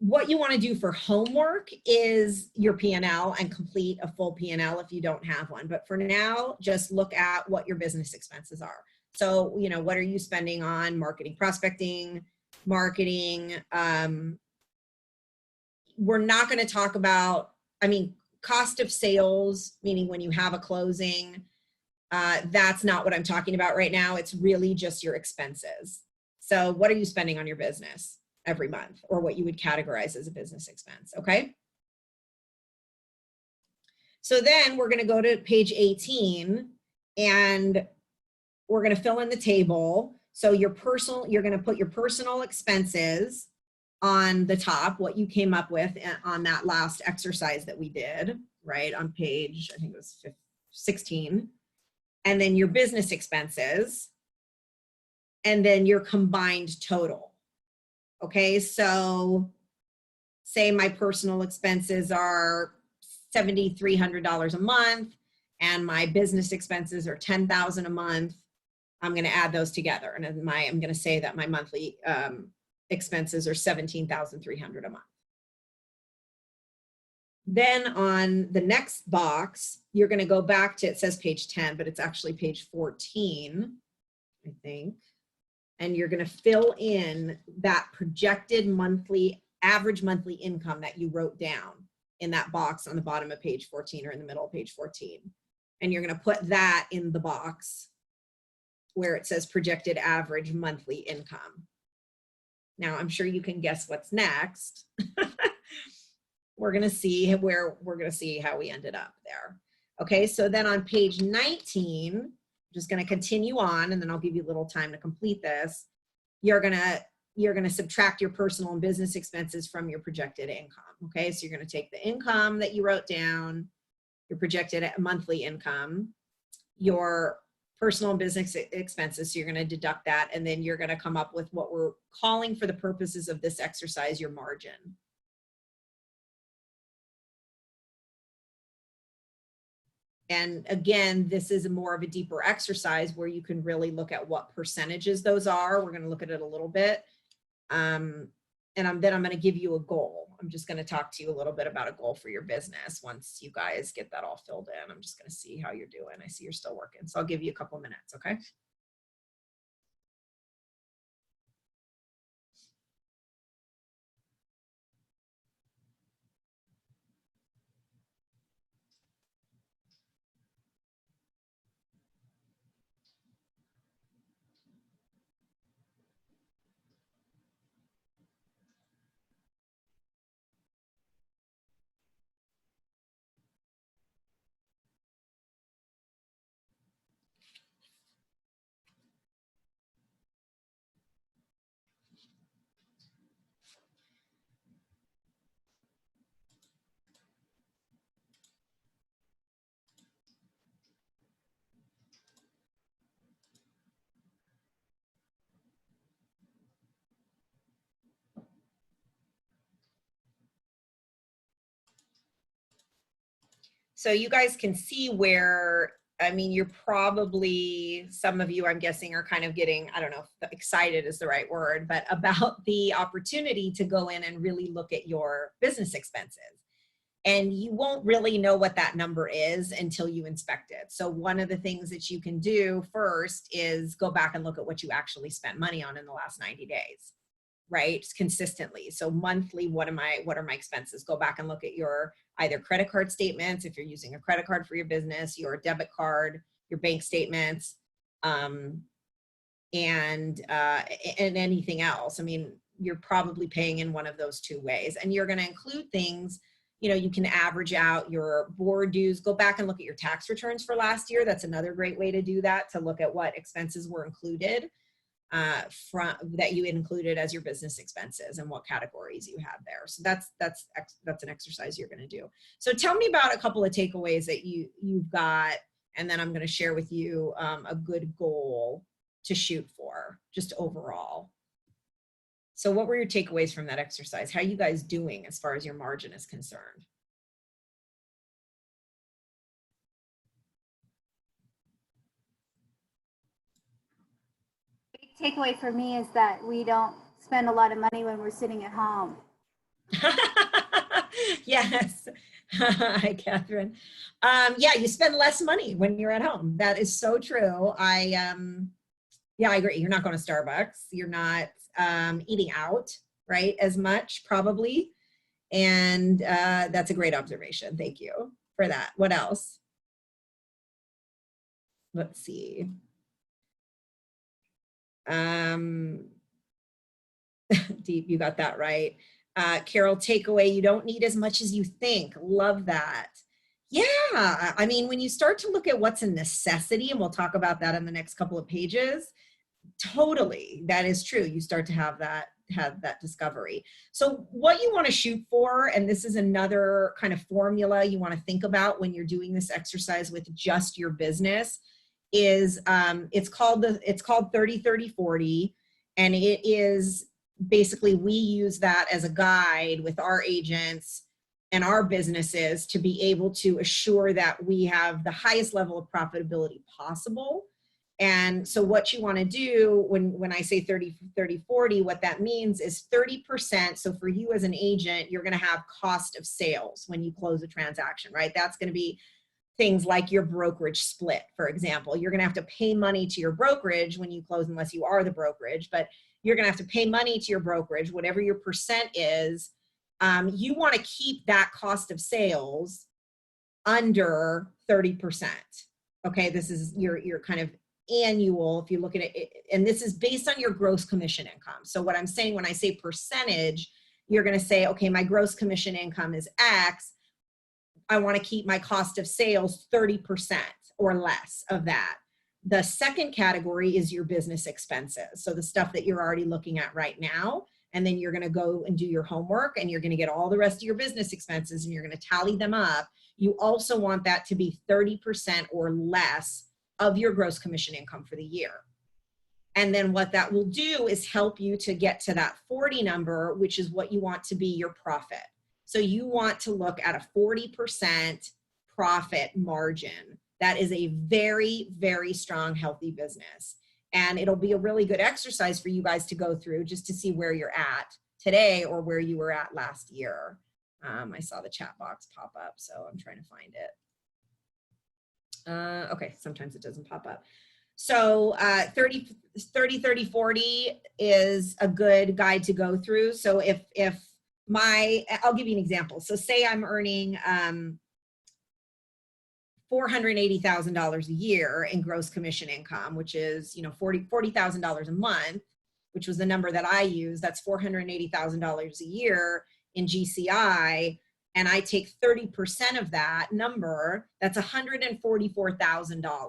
what you want to do for homework is your P&L and complete a full P&L if you don't have one. But for now, just look at what your business expenses are. So, you know, what are you spending on marketing, prospecting, marketing? We're not going to talk about, I mean, cost of sales, meaning when you have a closing, that's not what I'm talking about right now. It's really just your expenses. So what are you spending on your business every month, or what you would categorize as a business expense? Okay. So then we're going to go to page 18 and we're going to fill in the table. So you're going to put your personal expenses on the top, what you came up with on that last exercise that we did, right? On page, I think it was 16. And then your business expenses, and then your combined total. Okay, so say my personal expenses are $7,300 a month and my business expenses are $10,000 a month. I'm going to add those together, and I'm going to say that my monthly expenses are $17,300 a month. Then on the next box, you're going to go back to, it says page 10, but it's actually page 14, I think. And you're going to fill in that projected monthly, average monthly income that you wrote down in that box on the bottom of page 14 or in the middle of page 14. And you're going to put that in the box where it says projected average monthly income. Now, I'm sure you can guess what's next. We're going to see how we ended up there. Okay, so then on page 19, I'm just going to continue on, and then I'll give you a little time to complete this. You're going to subtract your personal and business expenses from your projected income. Okay, so you're going to take the income that you wrote down, your projected monthly income, your personal and business expenses, so you're going to deduct that, and then you're going to come up with what we're calling, for the purposes of this exercise, your margin. And again, this is more of a deeper exercise where you can really look at what percentages those are. We're going to look at it a little bit. And then I'm going to give you a goal. I'm just going to talk to you a little bit about a goal for your business. Once you guys get that all filled in, I'm just going to see how you're doing. I see you're still working, so I'll give you a couple of minutes, okay? So you guys can see where, I mean, you're probably, some of you, I'm guessing, are kind of getting, I don't know if excited is the right word, but about the opportunity to go in and really look at your business expenses. And you won't really know what that number is until you inspect it. So one of the things that you can do first is go back and look at what you actually spent money on in the last 90 days, right? Consistently. So monthly, what are my expenses? Go back and look at your either credit card statements, if you're using a credit card for your business, your debit card, your bank statements, and anything else. I mean, you're probably paying in one of those two ways, and you're going to include things. You know, you can average out your board dues. Go back and look at your tax returns for last year. That's another great way to do that, to look at what expenses were included that you included as your business expenses and what categories you have there. So that's an exercise you're going to do. So tell me about a couple of takeaways that you've got, and then I'm going to share with you a good goal to shoot for, just overall. So what were your takeaways from that exercise? How are you guys doing as far as your margin is concerned? Big takeaway for me is that we don't spend a lot of money when we're sitting at home. Yes. Hi, Catherine. Yeah, you spend less money when you're at home. That is so true. Yeah, I agree. You're not going to Starbucks. You're not eating out, right, as much, probably. And that's a great observation. Thank you for that. What else? Let's see. Deep, you got that right. Carol, takeaway, you don't need as much as you think. Love that. Yeah, I mean, when you start to look at what's a necessity, and we'll talk about that in the next couple of pages, totally, that is true. You start to have that discovery. So what you want to shoot for, and this is another kind of formula you want to think about when you're doing this exercise with just your business, is it's called 30-30-40, and it is basically, we use that as a guide with our agents and our businesses to be able to assure that we have the highest level of profitability possible. And so what you want to do when I say 30-30-40, what that means is 30%. So for you as an agent, you're going to have cost of sales when you close a transaction, right? That's going to be things like your brokerage split, for example. You're going to have to pay money to your brokerage when you close, unless you are the brokerage, but you're going to have to pay money to your brokerage, whatever your percent is. You want to keep that cost of sales under 30%. Okay, this is your kind of annual, if you look at it, and this is based on your gross commission income. So what I'm saying when I say percentage, you're going to say, okay, my gross commission income is X. I want to keep my cost of sales 30% or less of that. The second category is your business expenses. So the stuff that you're already looking at right now, and then you're going to go and do your homework, and you're going to get all the rest of your business expenses, and you're going to tally them up. You also want that to be 30% or less of your gross commission income for the year. And then what that will do is help you to get to that 40 number, which is what you want to be your profit. So you want to look at a 40% profit margin. That is a very, very strong, healthy business. And it'll be a really good exercise for you guys to go through just to see where you're at today or where you were at last year. I saw the chat box pop up, so I'm trying to find it. Okay, sometimes it doesn't pop up. So 30-30-40 is a good guide to go through. So if I'll give you an example. So say I'm earning $480,000 a year in gross commission income, which is, you know, $40,000 a month, which was the number that I use. That's $480,000 a year in GCI. And I take 30% of that number, that's $144,000.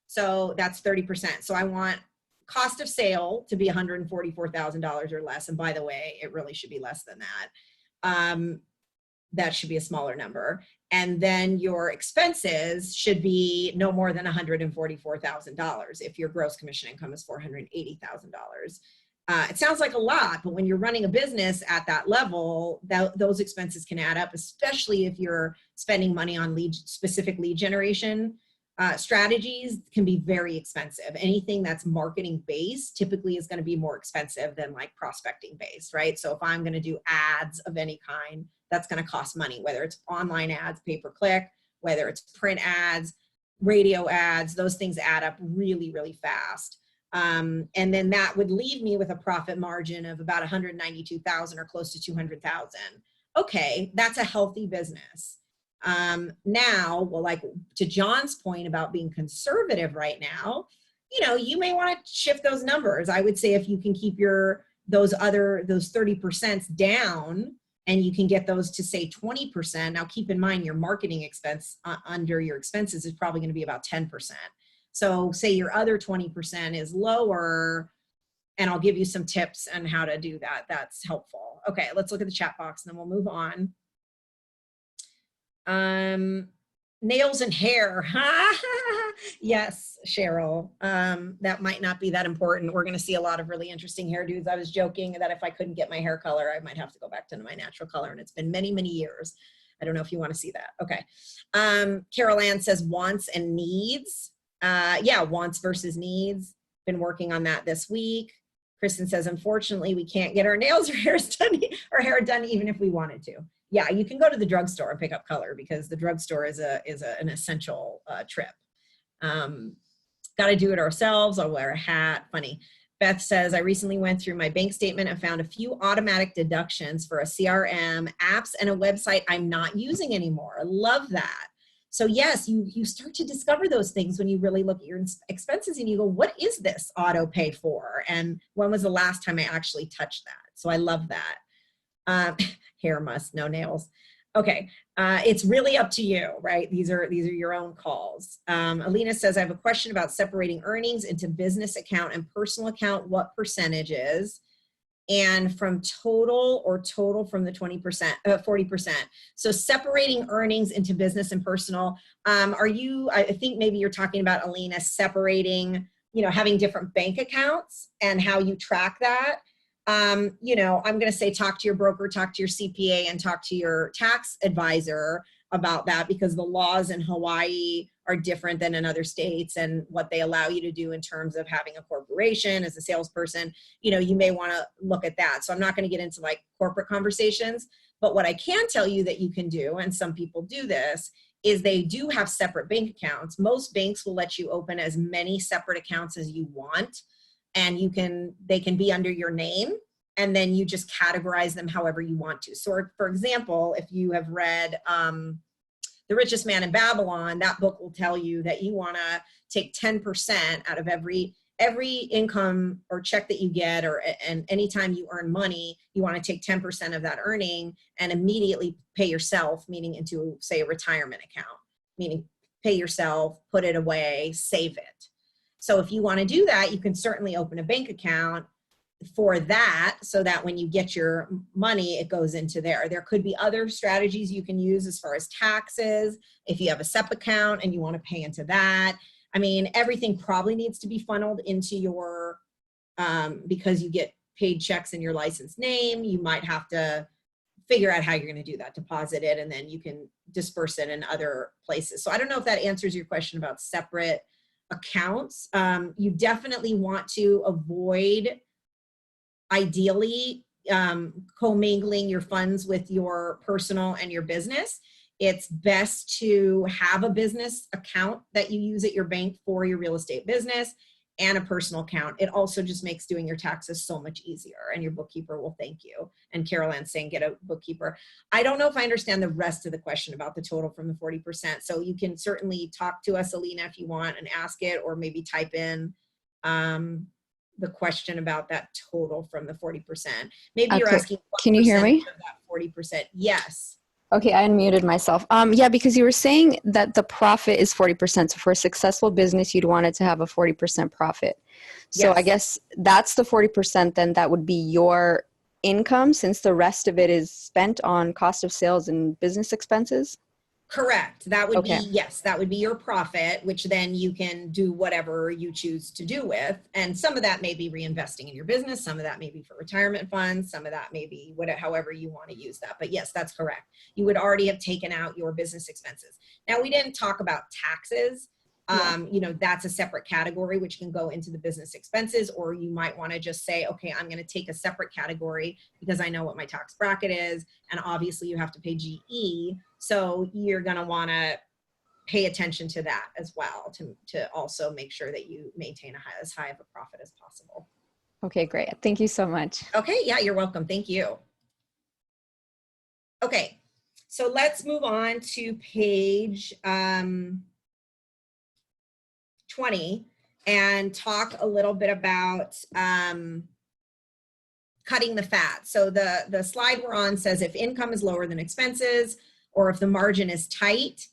So that's 30%. So I want cost of sale to be $144,000 or less. And by the way, it really should be less than that. That should be a smaller number. And then your expenses should be no more than $144,000 if your gross commission income is $480,000. It sounds like a lot, but when you're running a business at that level, those expenses can add up, especially if you're spending money on specific lead generation strategies can be very expensive. Anything that's marketing based typically is going to be more expensive than like prospecting based, right? So if I'm going to do ads of any kind, that's going to cost money, whether it's online ads, pay-per-click, whether it's print ads, radio ads, those things add up really, really fast. And then that would leave me with a profit margin of about 192,000 or close to 200,000. Okay, that's a healthy business. Now, well, like to John's point about being conservative right now, you may want to shift those numbers. I would say if you can keep those 30% down and you can get those to say 20%. Now keep in mind your marketing expense under your expenses is probably going to be about 10%. So say your other 20% is lower, and I'll give you some tips on how to do that. That's helpful. Okay, let's look at the chat box and then we'll move on. Nails and hair. Yes, Cheryl. That might not be that important. We're going to see a lot of really interesting hairdos. I was joking that if I couldn't get my hair color, I might have to go back to my natural color. And it's been many, many years. I don't know if you want to see that. Okay. Carol Ann says wants and needs. Yeah, wants versus needs. Been working on that this week. Kristen says, unfortunately, we can't get our nails or hair done even if we wanted to. Yeah, you can go to the drugstore and pick up color because the drugstore is an essential trip. Got to do it ourselves. I'll wear a hat. Funny. Beth says, I recently went through my bank statement and found a few automatic deductions for a CRM, apps, and a website I'm not using anymore. I love that. So yes, you start to discover those things when you really look at your expenses and you go, what is this auto pay for? And when was the last time I actually touched that? So I love that. Hair must, no nails. Okay, it's really up to you, right? These are your own calls. Alina says, I have a question about separating earnings into business account and personal account. What percentages? And from total or total from the 40%. So separating earnings into business and personal. I think maybe you're talking about, Alina, separating, having different bank accounts and how you track that. I'm going to say, talk to your broker, talk to your CPA, and talk to your tax advisor about that because the laws in Hawaii are different than in other states and what they allow you to do in terms of having a corporation as a salesperson. You may want to look at that. So I'm not going to get into like corporate conversations, but what I can tell you that you can do, and some people do this, is they do have separate bank accounts. Most banks will let you open as many separate accounts as you want. And they can be under your name, and then you just categorize them however you want to. So for example, if you have read The Richest Man in Babylon, that book will tell you that you want to take 10% out of every income or check that you get, and anytime you earn money, you want to take 10% of that earning and immediately pay yourself, meaning into, say, a retirement account, meaning pay yourself, put it away, save it. So if you want to do that, you can certainly open a bank account for that so that when you get your money, it goes into there. There could be other strategies you can use as far as taxes. If you have a SEP account and you want to pay into that, I mean, everything probably needs to be funneled into your, because you get paid checks in your license name, you might have to figure out how you're going to do that, deposit it, and then you can disperse it in other places. So I don't know if that answers your question about separate accounts. You definitely want to avoid, ideally, commingling your funds with your personal and your business. It's best to have a business account that you use at your bank for your real estate business and a personal account. It also just makes doing your taxes so much easier, and your bookkeeper will thank you. And Carol Ann's saying, get a bookkeeper. I don't know if I understand the rest of the question about the total from the 40%. So you can certainly talk to us, Alina, if you want, and ask it, or maybe type in the question about that total from the 40%. Maybe you're asking, can you hear me? Of that 40%. Yes. Okay, I unmuted myself. Yeah, because you were saying that the profit is 40%. So for a successful business, you'd want it to have a 40% profit. So Yes. I guess that's the 40%, then that would be your income, since the rest of it is spent on cost of sales and business expenses. Correct. That would Okay. be, yes, that would be your profit, which then you can do whatever you choose to do with. And some of that may be reinvesting in your business. Some of that may be for retirement funds. Some of that may be whatever, however you want to use that. But yes, that's correct. You would already have taken out your business expenses. Now, we didn't talk about taxes. You know, that's a separate category, which can go into the business expenses, or you might want to just say, okay, I'm going to take a separate category because I know what my tax bracket is. And obviously you have to pay GE. So you're going to want to pay attention to that as well to also make sure that you maintain as high of a profit as possible. Okay, great. Thank you so much. Okay. Yeah, you're welcome. Thank you. Okay. So let's move on to page 20 and talk a little bit about cutting the fat. So the slide we're on says if income is lower than expenses or if the margin is tight.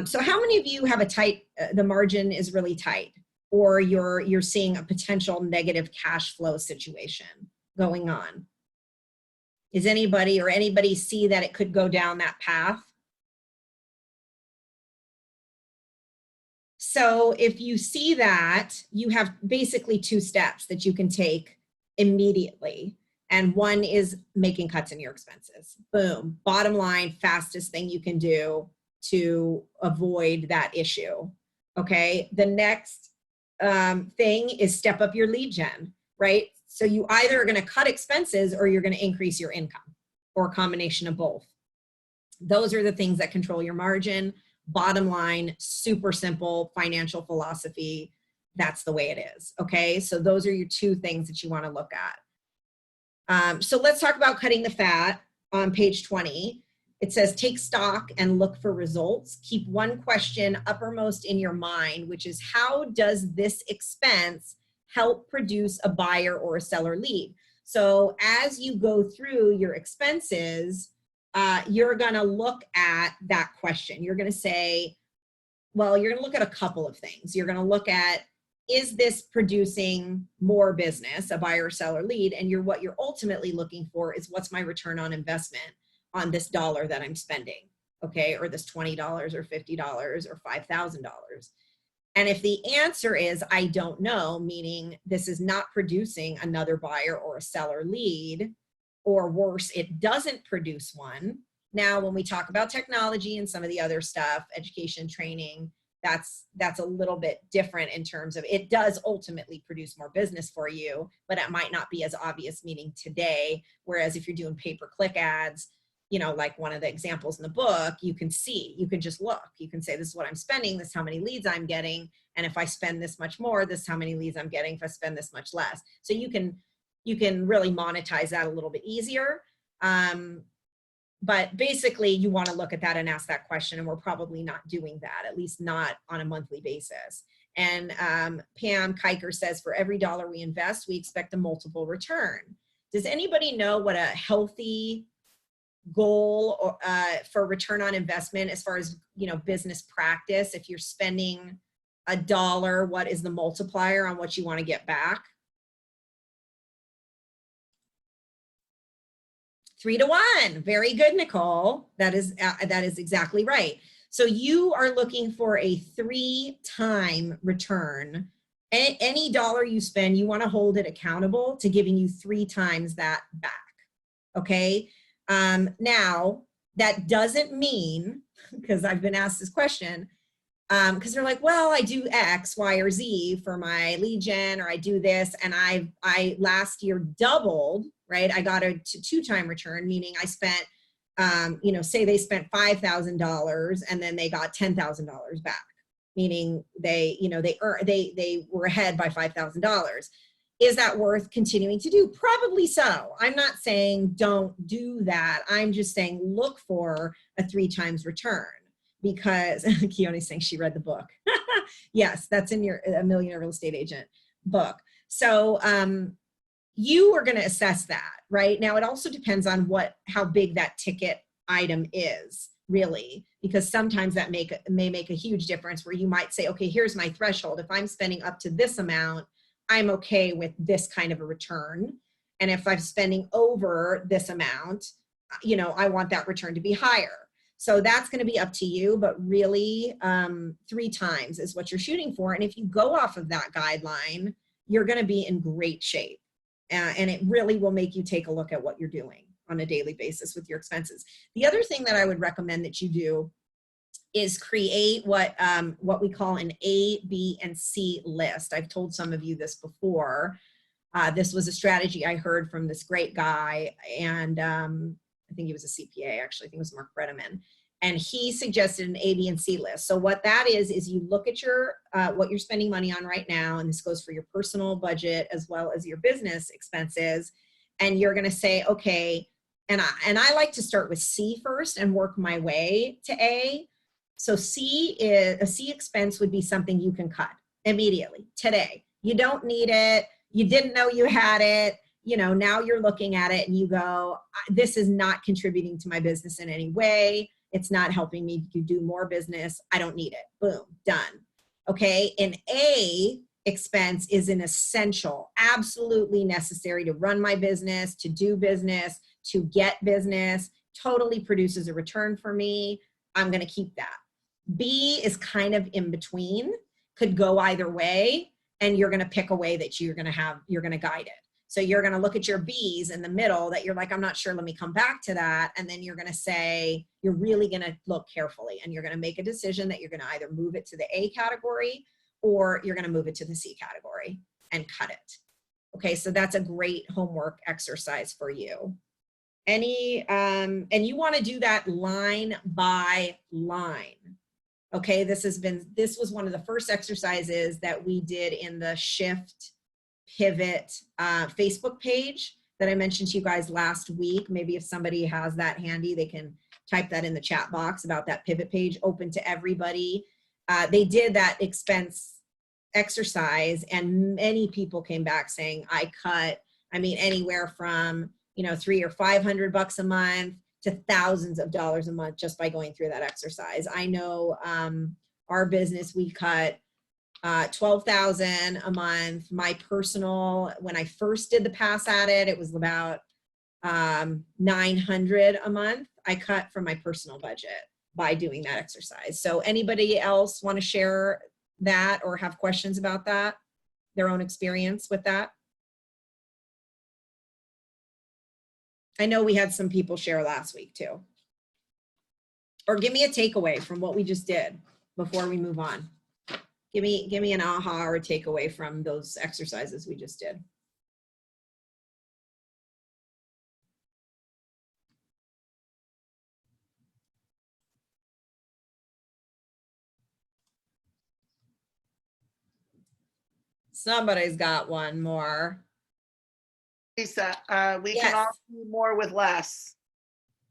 So how many of you have a tight, the margin is really tight, or you're seeing a potential negative cash flow situation going on? Is anybody see that it could go down that path? So if you see that, you have basically two steps that you can take immediately. And one is making cuts in your expenses. Boom, bottom line, fastest thing you can do to avoid that issue. Okay, the next thing is step up your lead gen, right? So you either are gonna cut expenses or you're gonna increase your income, or a combination of both. Those are the things that control your margin. Bottom line, super simple financial philosophy. That's the way it is. Okay, so those are your two things that you want to look at. So let's talk about cutting the fat on page 20. It says, take stock and look for results. Keep one question uppermost in your mind, which is, how does this expense help produce a buyer or a seller lead? So as you go through your expenses, you're going to look at that question. You're going to say, well, you're going to look at a couple of things. You're going to look at, is this producing more business, a buyer or seller lead? And what you're ultimately looking for is, what's my return on investment on this dollar that I'm spending? Okay, or this $20 or $50 or $5,000. And if the answer is, I don't know, meaning this is not producing another buyer or a seller lead, or worse, it doesn't produce one. Now, when we talk about technology and some of the other stuff, education, training, that's a little bit different in terms of, it does ultimately produce more business for you, but it might not be as obvious, meaning today. Whereas if you're doing pay-per-click ads, you know, like one of the examples in the book, you can see, you can just look, you can say, this is what I'm spending, this is how many leads I'm getting. And if I spend this much more, this is how many leads I'm getting if I spend this much less. So you can really monetize that a little bit easier. But basically you want to look at that and ask that question, and we're probably not doing that, at least not on a monthly basis. And Pam Kiker says, for every dollar we invest, we expect a multiple return. Does anybody know what a healthy goal for return on investment, as far as, you know, business practice? If you're spending $1, what is the multiplier on what you want to get back? 3 to 1. Very good, Nicole. That is exactly right. So you are looking for a 3-time return. Any dollar you spend, you want to hold it accountable to giving you 3 times that back. Okay. Now that doesn't mean, because I've been asked this question, because they're like, well, I do X, Y, or Z for my lead gen, or I do this, and I last year doubled, right? I got a 2-time return, meaning I spent, you know, say they spent $5,000 and then they got $10,000 back, meaning they, you know, they were ahead by $5,000. Is that worth continuing to do? Probably so. I'm not saying don't do that. I'm just saying look for a 3 times return. Because Keone's saying she read the book. Yes, that's in your A Millionaire Real Estate Agent book. So you are going to assess that, right? Now, it also depends on how big that ticket item is, really, because sometimes that may make a huge difference, where you might say, okay, here's my threshold. If I'm spending up to this amount, I'm okay with this kind of a return. And if I'm spending over this amount, you know, I want that return to be higher. So that's going to be up to you, but really 3 times is what you're shooting for. And if you go off of that guideline, you're going to be in great shape. And it really will make you take a look at what you're doing on a daily basis with your expenses. The other thing that I would recommend that you do is create what we call an A, B, and C list. I've told some of you this before. This was a strategy I heard from this great guy, and I think he was a CPA, actually. I think it was Mark Bredeman. And he suggested an A, B, and C list. So what that is you look at your what you're spending money on right now, and this goes for your personal budget as well as your business expenses, and you're going to say, okay, and I like to start with C first and work my way to A. So C expense would be something you can cut immediately today. You don't need it. You didn't know you had it. You know, now you're looking at it and you go, this is not contributing to my business in any way. It's not helping me to do more business. I don't need it. Boom, done. Okay, an A expense is an essential, absolutely necessary to run my business, to do business, to get business, totally produces a return for me. I'm going to keep that. B is kind of in between, could go either way, and you're going to pick a way that you're going to guide it. So you're going to look at your B's in the middle that you're like, I'm not sure, let me come back to that. And then you're going to say, you're really going to look carefully and you're going to make a decision that you're going to either move it to the A category or you're going to move it to the C category and cut it. Okay, so that's a great homework exercise for you. And you want to do that line by line. Okay, this was one of the first exercises that we did in the Shift Pivot Facebook page that I mentioned to you guys last week. Maybe if somebody has that handy, they can type that in the chat box about that pivot page, open to everybody. They did that expense exercise and many people came back saying, I cut, anywhere from, $300 or $500 a month to thousands of dollars a month just by going through that exercise. I know our business, we cut $12,000 a month. My personal, when I first did the pass at it, it was about $900 a month. I cut from my personal budget by doing that exercise. So anybody else want to share that or have questions about that, their own experience with that? I know we had some people share last week too. Or give me a takeaway from what we just did before we move on. Give me an aha or a takeaway from those exercises we just did. Somebody's got one more. Lisa, we Yes. can all do more with less.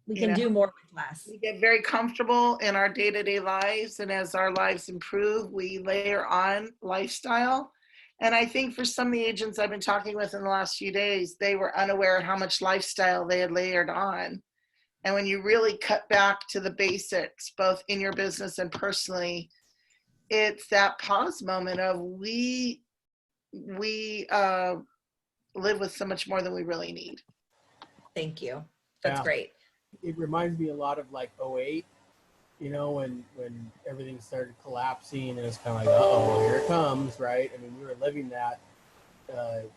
We can do more with less. We get very comfortable in our day-to-day lives, and as our lives improve, we layer on lifestyle. And I think for some of the agents I've been talking with in the last few days, they were unaware of how much lifestyle they had layered on. And when you really cut back to the basics, both in your business and personally, it's that pause moment of we live with so much more than we really need. Thank you. That's great. It reminds me a lot of like 2008, when everything started collapsing and it's kind of like, uh-oh, here it comes, right? We were living that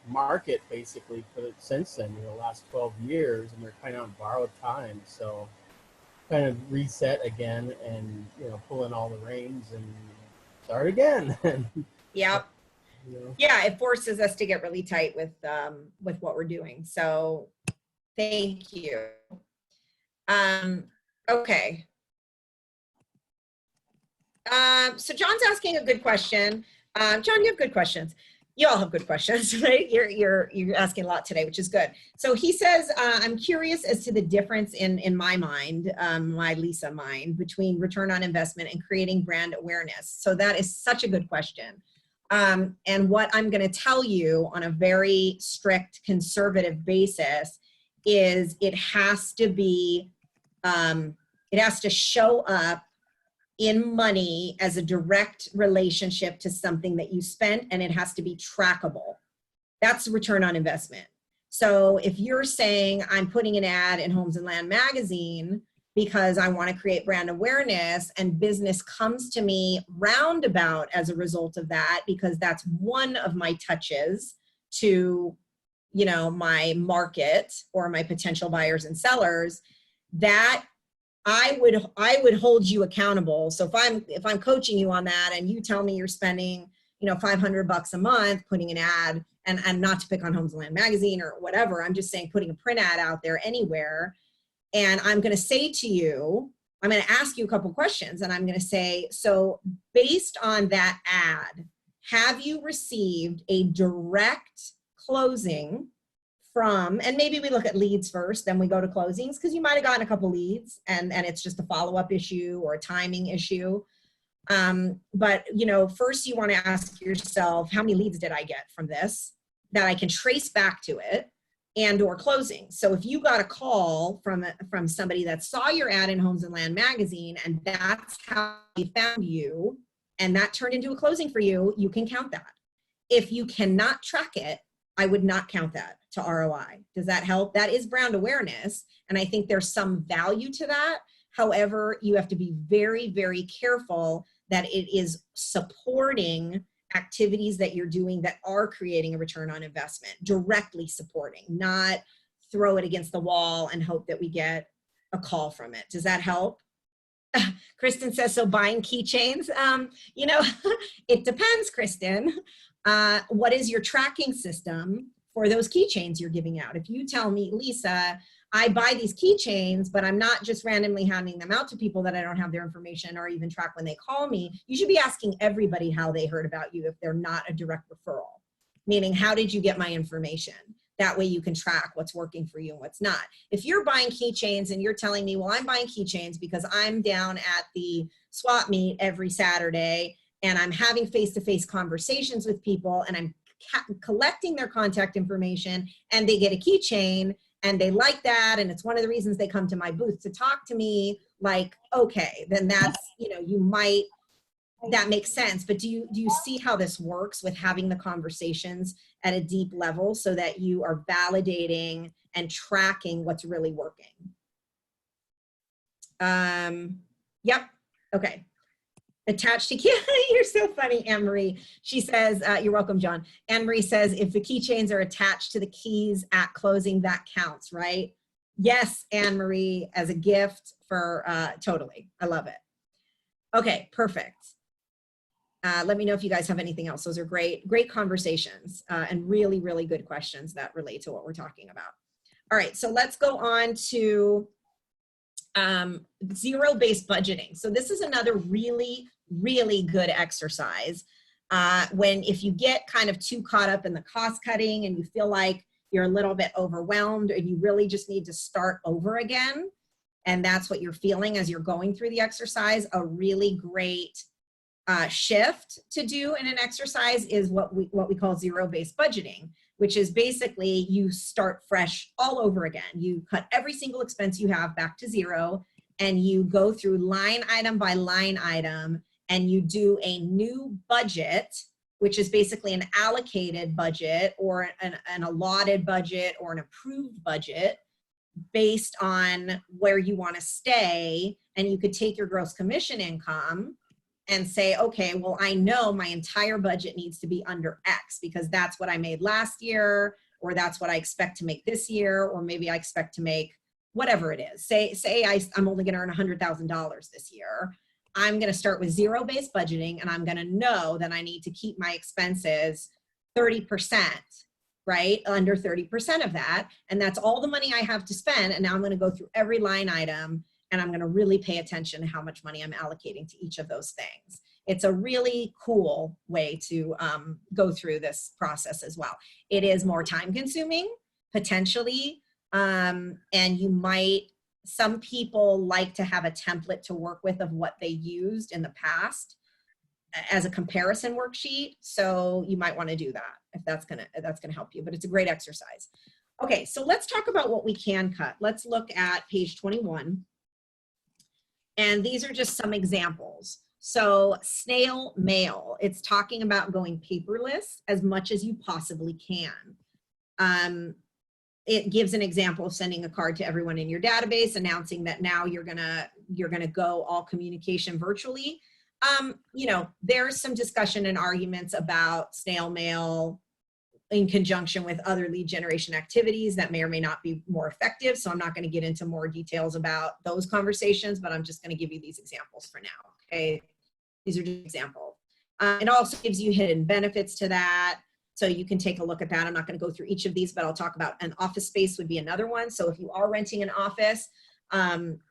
market basically since then, last 12 years, and we're kind of on borrowed time. So kind of reset again and, pull in all the reins and start again. Yep. Yeah, it forces us to get really tight with what we're doing. So thank you. Okay. So John's asking a good question. John, you have good questions. You all have good questions, right? You're asking a lot today, which is good. So he says, I'm curious as to the difference in my mind, my Lisa mind, between return on investment and creating brand awareness. So that is such a good question. And what I'm going to tell you on a very strict conservative basis is it has to be, it has to show up in money as a direct relationship to something that you spent, and it has to be trackable. That's return on investment. So if you're saying I'm putting an ad in Homes and Land magazine because I want to create brand awareness, and business comes to me roundabout as a result of that, because that's one of my touches to, you know, my market or my potential buyers and sellers, that I would hold you accountable. So if I'm coaching you on that and you tell me you're spending, you know, $500 a month putting an ad, and not to pick on Homes and Land Magazine or whatever, I'm just saying putting a print ad out there anywhere, and I'm going to say to you, I'm going to ask you a couple questions, and I'm going to say, so based on that ad, have you received a direct closing from, and maybe we look at leads first, then we go to closings, because you might have gotten a couple leads and it's just a follow-up issue or a timing issue. But you know, first you want to ask yourself, how many leads did I get from this that I can trace back to it, and or closings. So if you got a call from somebody that saw your ad in Homes and Land Magazine, and that's how they found you, and that turned into a closing for you, you can count that. If you cannot track it, I would not count that to ROI. Does that help? That is brand awareness, and I think there's some value to that. However, you have to be very, very careful that it is supporting activities that you're doing that are creating a return on investment, directly supporting, not throw it against the wall and hope that we get a call from it. Does that help? Kristen says, so buying keychains, you know, it depends, Kristen. What is your tracking system for those keychains you're giving out? If you tell me, Lisa, I buy these keychains, but I'm not just randomly handing them out to people that I don't have their information or even track when they call me, you should be asking everybody how they heard about you if they're not a direct referral. Meaning, how did you get my information? That way you can track what's working for you and what's not. If you're buying keychains and you're telling me, well, I'm buying keychains because I'm down at the swap meet every Saturday and I'm having face-to-face conversations with people and I'm collecting their contact information, and they get a keychain and they like that, and it's one of the reasons they come to my booth to talk to me, like, okay, then that's, you know, you might, that makes sense. But do you see how this works with having the conversations at a deep level so that you are validating and tracking what's really working? Yep. Okay. Attached to, you're so funny, Anne-Marie. She says, you're welcome, John. Anne-Marie says, if the keychains are attached to the keys at closing, that counts, right? Yes, Anne-Marie, as a gift for, totally. I love it. Okay, perfect. Let me know if you guys have anything else. Those are great conversations and really, really good questions that relate to what we're talking about. All right, so let's go on to zero-based budgeting. So this is another really, really good exercise. If you get kind of too caught up in the cost cutting and you feel like you're a little bit overwhelmed and you really just need to start over again, and that's what you're feeling as you're going through the exercise, a really great shift to do in an exercise is what we call zero-based budgeting, which is basically you start fresh all over again. You cut every single expense you have back to zero, and you go through line item by line item, and you do a new budget, which is basically an allocated budget or an allotted budget or an approved budget based on where you want to stay. And you could take your gross commission income and say, okay, well, I know my entire budget needs to be under X because that's what I made last year, or that's what I expect to make this year, or maybe I expect to make whatever it is. Say I'm only going to earn $100,000 this year. I'm going to start with zero-based budgeting, and I'm going to know that I need to keep my expenses 30%, right? Under 30% of that. And that's all the money I have to spend. And now I'm going to go through every line item, and I'm going to really pay attention to how much money I'm allocating to each of those things. It's a really cool way to go through this process as well. It is more time consuming, potentially, and you might, some people like to have a template to work with of what they used in the past as a comparison worksheet. So you might want to do that if that's gonna help you, but it's a great exercise. Okay, so let's talk about what we can cut. Let's look at page 21. And these are just some examples. So snail mail, it's talking about going paperless as much as you possibly can. it gives an example of sending a card to everyone in your database, announcing that now you're gonna go all communication virtually. You know, there's some discussion and arguments about snail mail in conjunction with other lead generation activities that may or may not be more effective. So I'm not going to get into more details about those conversations, but I'm just going to give you these examples for now. Okay, these are just examples. It also gives you hidden benefits to that. So you can take a look at that. I'm not going to go through each of these, but I'll talk about an office space would be another one. So if you are renting an office,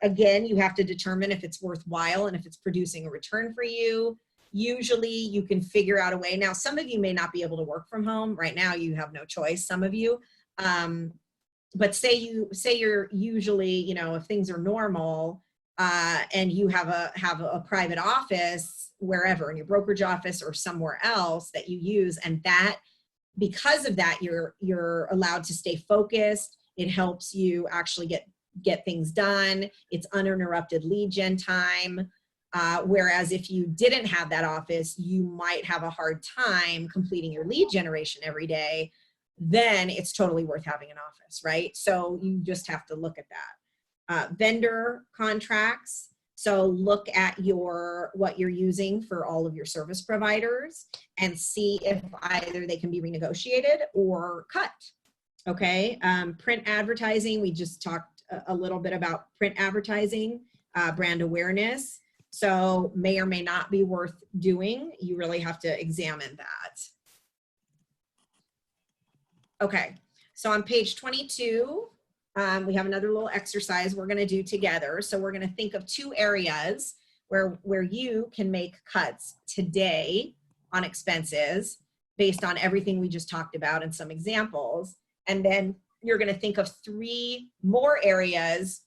again, you have to determine if it's worthwhile and if it's producing a return for you. Usually you can figure out a way. Now, some of you may not be able to work from home. Right now, you have no choice, some of you. But say you're usually, you know, if things are normal and you have a private office wherever, in your brokerage office or somewhere else that you use, and that because of that, you're allowed to stay focused. It helps you actually get things done. It's uninterrupted lead gen time. Whereas if you didn't have that office, you might have a hard time completing your lead generation every day. Then it's totally worth having an office, right? So you just have to look at that. Vendor contracts. So look at what you're using for all of your service providers and see if either they can be renegotiated or cut. Okay. Print advertising. We just talked a little bit about print advertising, brand awareness. So may or may not be worth doing. You really have to examine that. Okay, so on page 22, we have another little exercise we're gonna do together. So we're gonna think of 2 areas where you can make cuts today on expenses based on everything we just talked about and some examples. And then you're gonna think of 3 more areas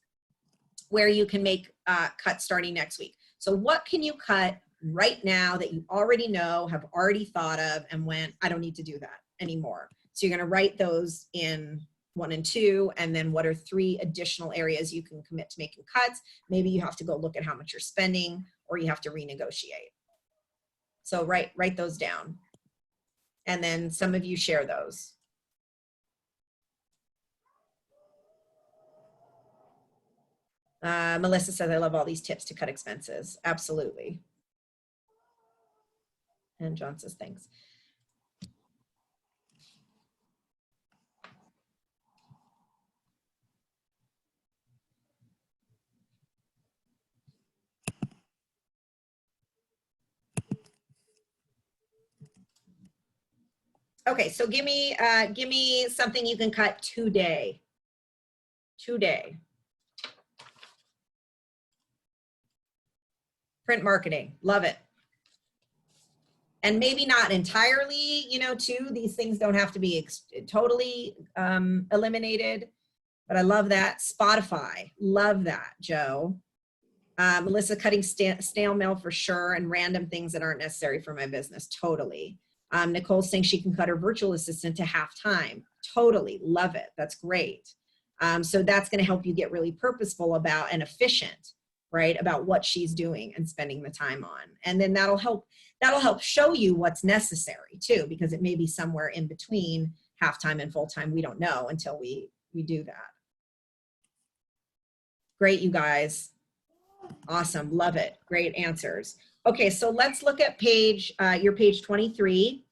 where you can make cuts starting next week. So what can you cut right now that you already know, have already thought of, and went, I don't need to do that anymore. So you're going to write those in 1 and 2, and then what are 3 additional areas you can commit to making cuts. Maybe you have to go look at how much you're spending, or you have to renegotiate. So write those down. And then some of you share those. Melissa says, I love all these tips to cut expenses. Absolutely. And John says, thanks. Okay, so give me something you can cut today. Today. Print marketing, love it. And maybe not entirely, you know, too. These things don't have to be totally eliminated, but I love that. Spotify, love that, Joe. Melissa, cutting snail mail for sure, and random things that aren't necessary for my business, totally. Nicole's saying she can cut her virtual assistant to half time. Totally, love it, that's great. So that's gonna help you get really purposeful about and efficient, right, about what she's doing and spending the time on. And then that'll help show you what's necessary too, because it may be somewhere in between half-time and full-time. We don't know until we do that. Great, you guys. Awesome, love it, great answers. Okay, so let's look at your page 23,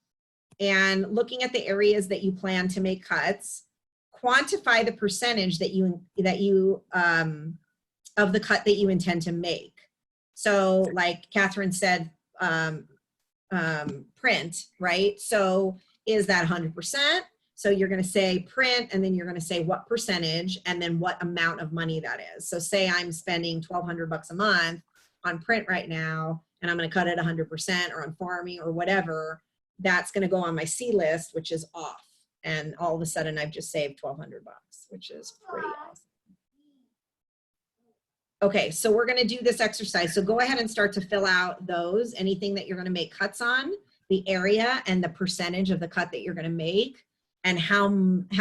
and looking at the areas that you plan to make cuts. Quantify the percentage that you of the cut that you intend to make. So like Catherine said, print, right? So is that 100%? So you're gonna say print, and then you're gonna say what percentage, and then what amount of money that is. So say I'm spending $1,200 a month on print right now, and I'm gonna cut it 100%, or on farming or whatever, that's gonna go on my C list, which is off. And all of a sudden I've just saved $1,200, which is pretty awesome. Okay, so we're gonna do this exercise. So go ahead and start to fill out those, anything that you're gonna make cuts on, the area and the percentage of the cut that you're gonna make, and how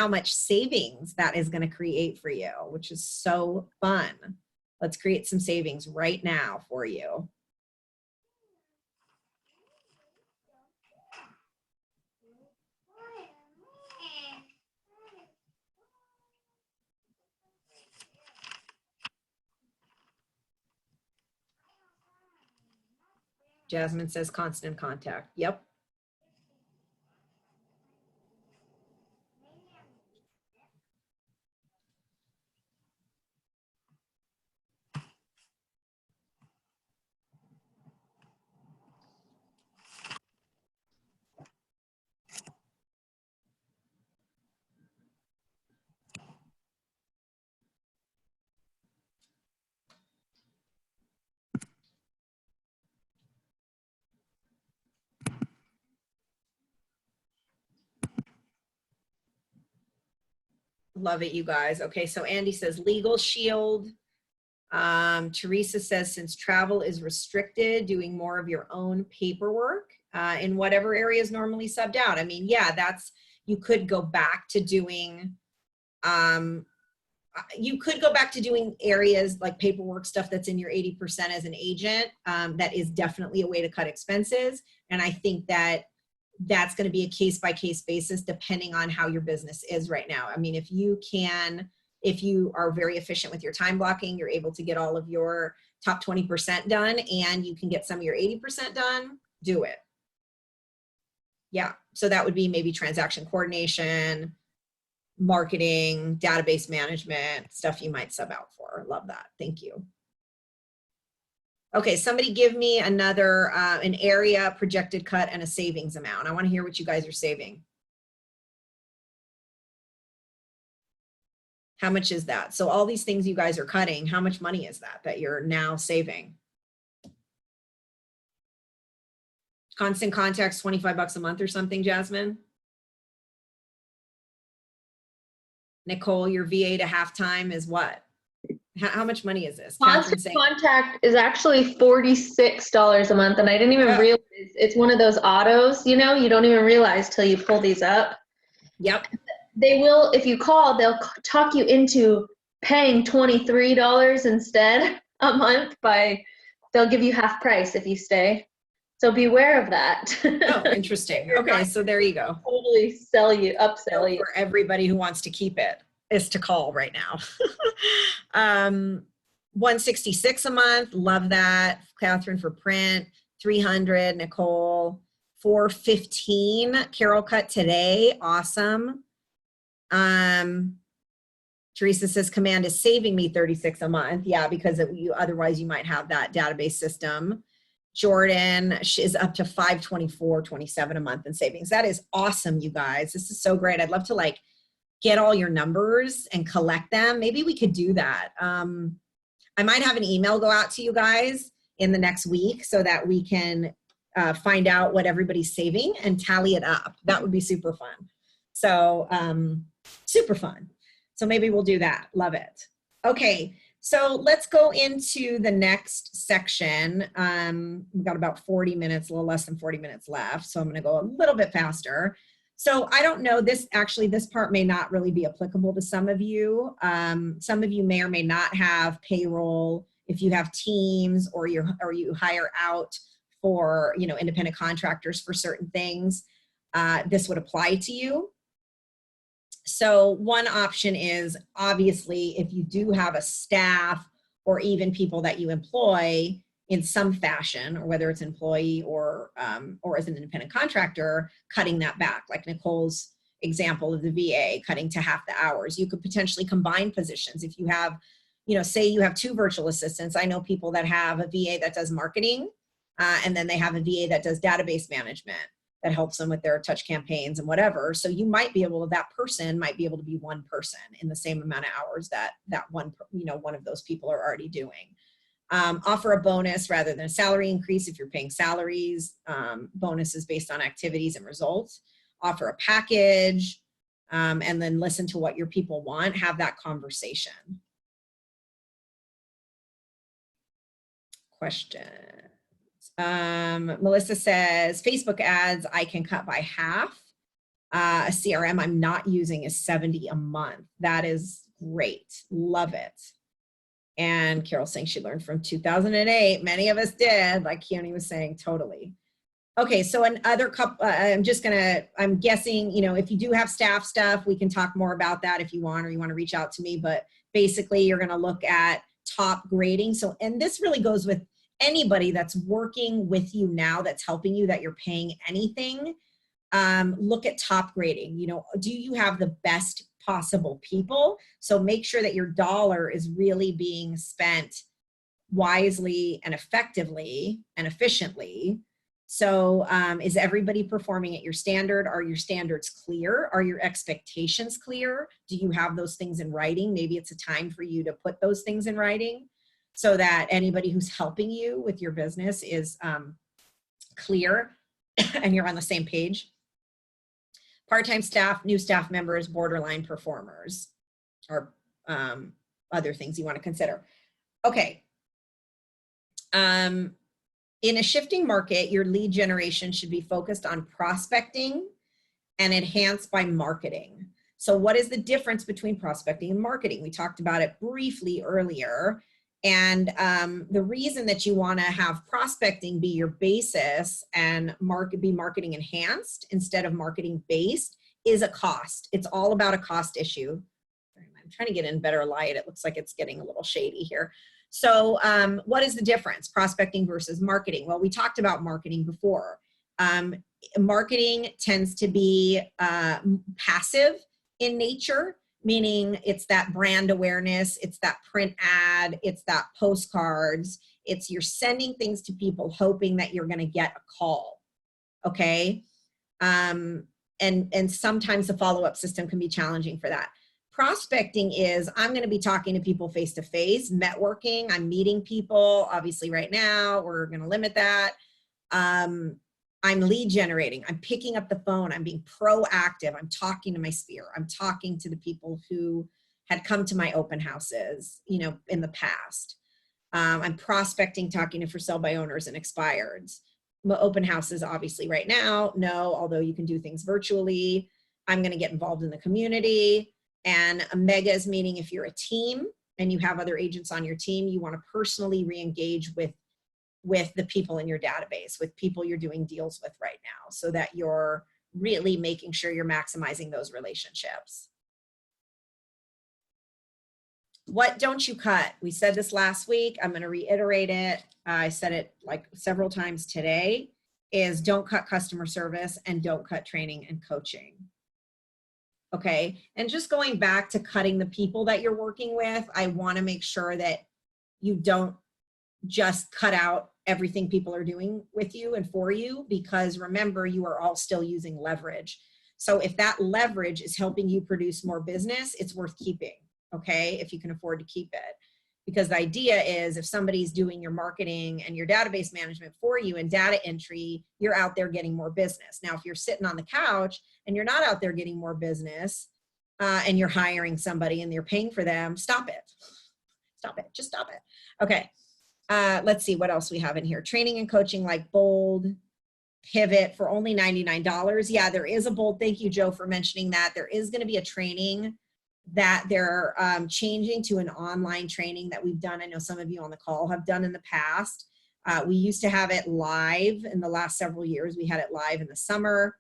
much savings that is gonna create for you, which is so fun. Let's create some savings right now for you. Jasmine says constant contact. Yep. Love it, you guys. Okay, so Andy says legal shield. Teresa says since travel is restricted, doing more of your own paperwork in whatever area is normally subbed out. I mean, yeah, that's, you could go back to doing, areas like paperwork stuff that's in your 80% as an agent. That is definitely a way to cut expenses. And I think that that's going to be a case-by-case basis depending on how your business is right now. I mean, if you are very efficient with your time blocking, you're able to get all of your top 20% done and you can get some of your 80% done, do it. Yeah, so that would be maybe transaction coordination, marketing, database management, stuff you might sub out for. Love that. Thank you. Okay, somebody give me another, an area, projected cut, and a savings amount. I want to hear what you guys are saving. How much is that? So all these things you guys are cutting, how much money is that you're now saving? Constant contacts, $25 a month or something, Jasmine? Nicole, your VA to halftime is what? How much money is this? Constant contact is actually $46 a month, and I didn't even realize it's one of those autos, you know, you don't even realize till you pull these up. Yep. They will, if you call, they'll talk you into paying $23 instead a month they'll give you half price if you stay. So beware of that. Oh, interesting. Okay, so there you go. Totally upsell you. For everybody who wants to keep it is to call right now. $166 a month. Love that. Catherine for print. $300. Nicole. $415. Carol cut today. Awesome. Teresa says command is saving me $36 a month. Yeah, because otherwise you might have that database system. Jordan is up to $524.27 a month in savings. That is awesome, you guys. This is so great. I'd love to get all your numbers and collect them. Maybe we could do that. I might have an email go out to you guys in the next week so that we can find out what everybody's saving and tally it up. That would be super fun. So super fun. So maybe we'll do that. Love it. Okay. So let's go into the next section. We've got about 40 minutes, a little less than 40 minutes left. So I'm going to go a little bit faster. So I don't know, this part may not really be applicable to some of you. Some of you may or may not have payroll. If you have teams or you hire out for, independent contractors for certain things, this would apply to you. So one option is obviously if you do have a staff or even people that you employ in some fashion, or whether it's employee or as an independent contractor, cutting that back, like Nicole's example of the VA, cutting to half the hours. You could potentially combine positions. If you have, say you have 2 virtual assistants. I know people that have a VA that does marketing, and then they have a VA that does database management that helps them with their touch campaigns and whatever. So you might be able to, that person might be able to be one person in the same amount of hours that one of those people are already doing. Offer a bonus rather than a salary increase if you're paying salaries. Bonuses based on activities and results. Offer a package, and then listen to what your people want. Have that conversation. Questions. Melissa says, Facebook ads I can cut by half. A CRM I'm not using is $70 a month. That is great. Love it. And Carol saying she learned from 2008. Many of us did, like Keone was saying, totally. Okay, so another couple, I'm guessing, if you do have staff stuff, we can talk more about that if you want, or you want to reach out to me. But basically, you're going to look at top grading. So, and this really goes with anybody that's working with you now that's helping you, that you're paying anything, look at top grading. You know, do you have the best possible people? So make sure that your dollar is really being spent wisely and effectively and efficiently. So is everybody performing at your standard? Are your standards clear? Are your expectations clear? Do you have those things in writing? Maybe it's a time for you to put those things in writing so that anybody who's helping you with your business is clear and you're on the same page. Part-time staff, new staff members, borderline performers, or other things you want to consider. Okay. In a shifting market, your lead generation should be focused on prospecting and enhanced by marketing. So what is the difference between prospecting and marketing? We talked about it briefly earlier. And the reason that you want to have prospecting be your basis and be marketing enhanced instead of marketing based is a cost. It's all about a cost issue. I'm trying to get in better light. It looks like it's getting a little shady here. So what is the difference, prospecting versus marketing? Well, we talked about marketing before. Marketing tends to be passive in nature, meaning it's that brand awareness, it's that print ad, it's that postcards, it's you're sending things to people hoping that you're gonna get a call, okay? And sometimes the follow-up system can be challenging for that. Prospecting is, I'm going to be talking to people face-to-face, networking, I'm meeting people, obviously right now, we're going to limit that. I'm lead generating, I'm picking up the phone, I'm being proactive, I'm talking to my sphere, I'm talking to the people who had come to my open houses, you know, in the past. I'm prospecting, talking to for sale by owners and expireds. My open houses, obviously right now, no, although you can do things virtually. I'm going to get involved in the community. And a mega is meaning if you're a team and you have other agents on your team, you want to personally re-engage with the people in your database, with people you're doing deals with right now, so that you're really making sure you're maximizing those relationships. What don't you cut? We said this last week. I'm going to reiterate it. I said it like several times today, is don't cut customer service and don't cut training and coaching. Okay, and just going back to cutting the people that you're working with, I want to make sure that you don't just cut out everything people are doing with you and for you, because remember, you are all still using leverage. So if that leverage is helping you produce more business, it's worth keeping, okay, if you can afford to keep it. Because the idea is if somebody's doing your marketing and your database management for you and data entry, you're out there getting more business. Now, if you're sitting on the couch and you're not out there getting more business and you're hiring somebody and you're paying for them, stop it. Stop it. Just stop it. Okay. Let's see what else we have in here. Training and coaching like Bold, Pivot for only $99. Yeah, there is a Bold. Thank you, Joe, for mentioning that. There is going to be a training that they're changing to an online training that we've done. I know some of you on the call have done in the past. We used to have it live in the last several years. We had it live in the summer.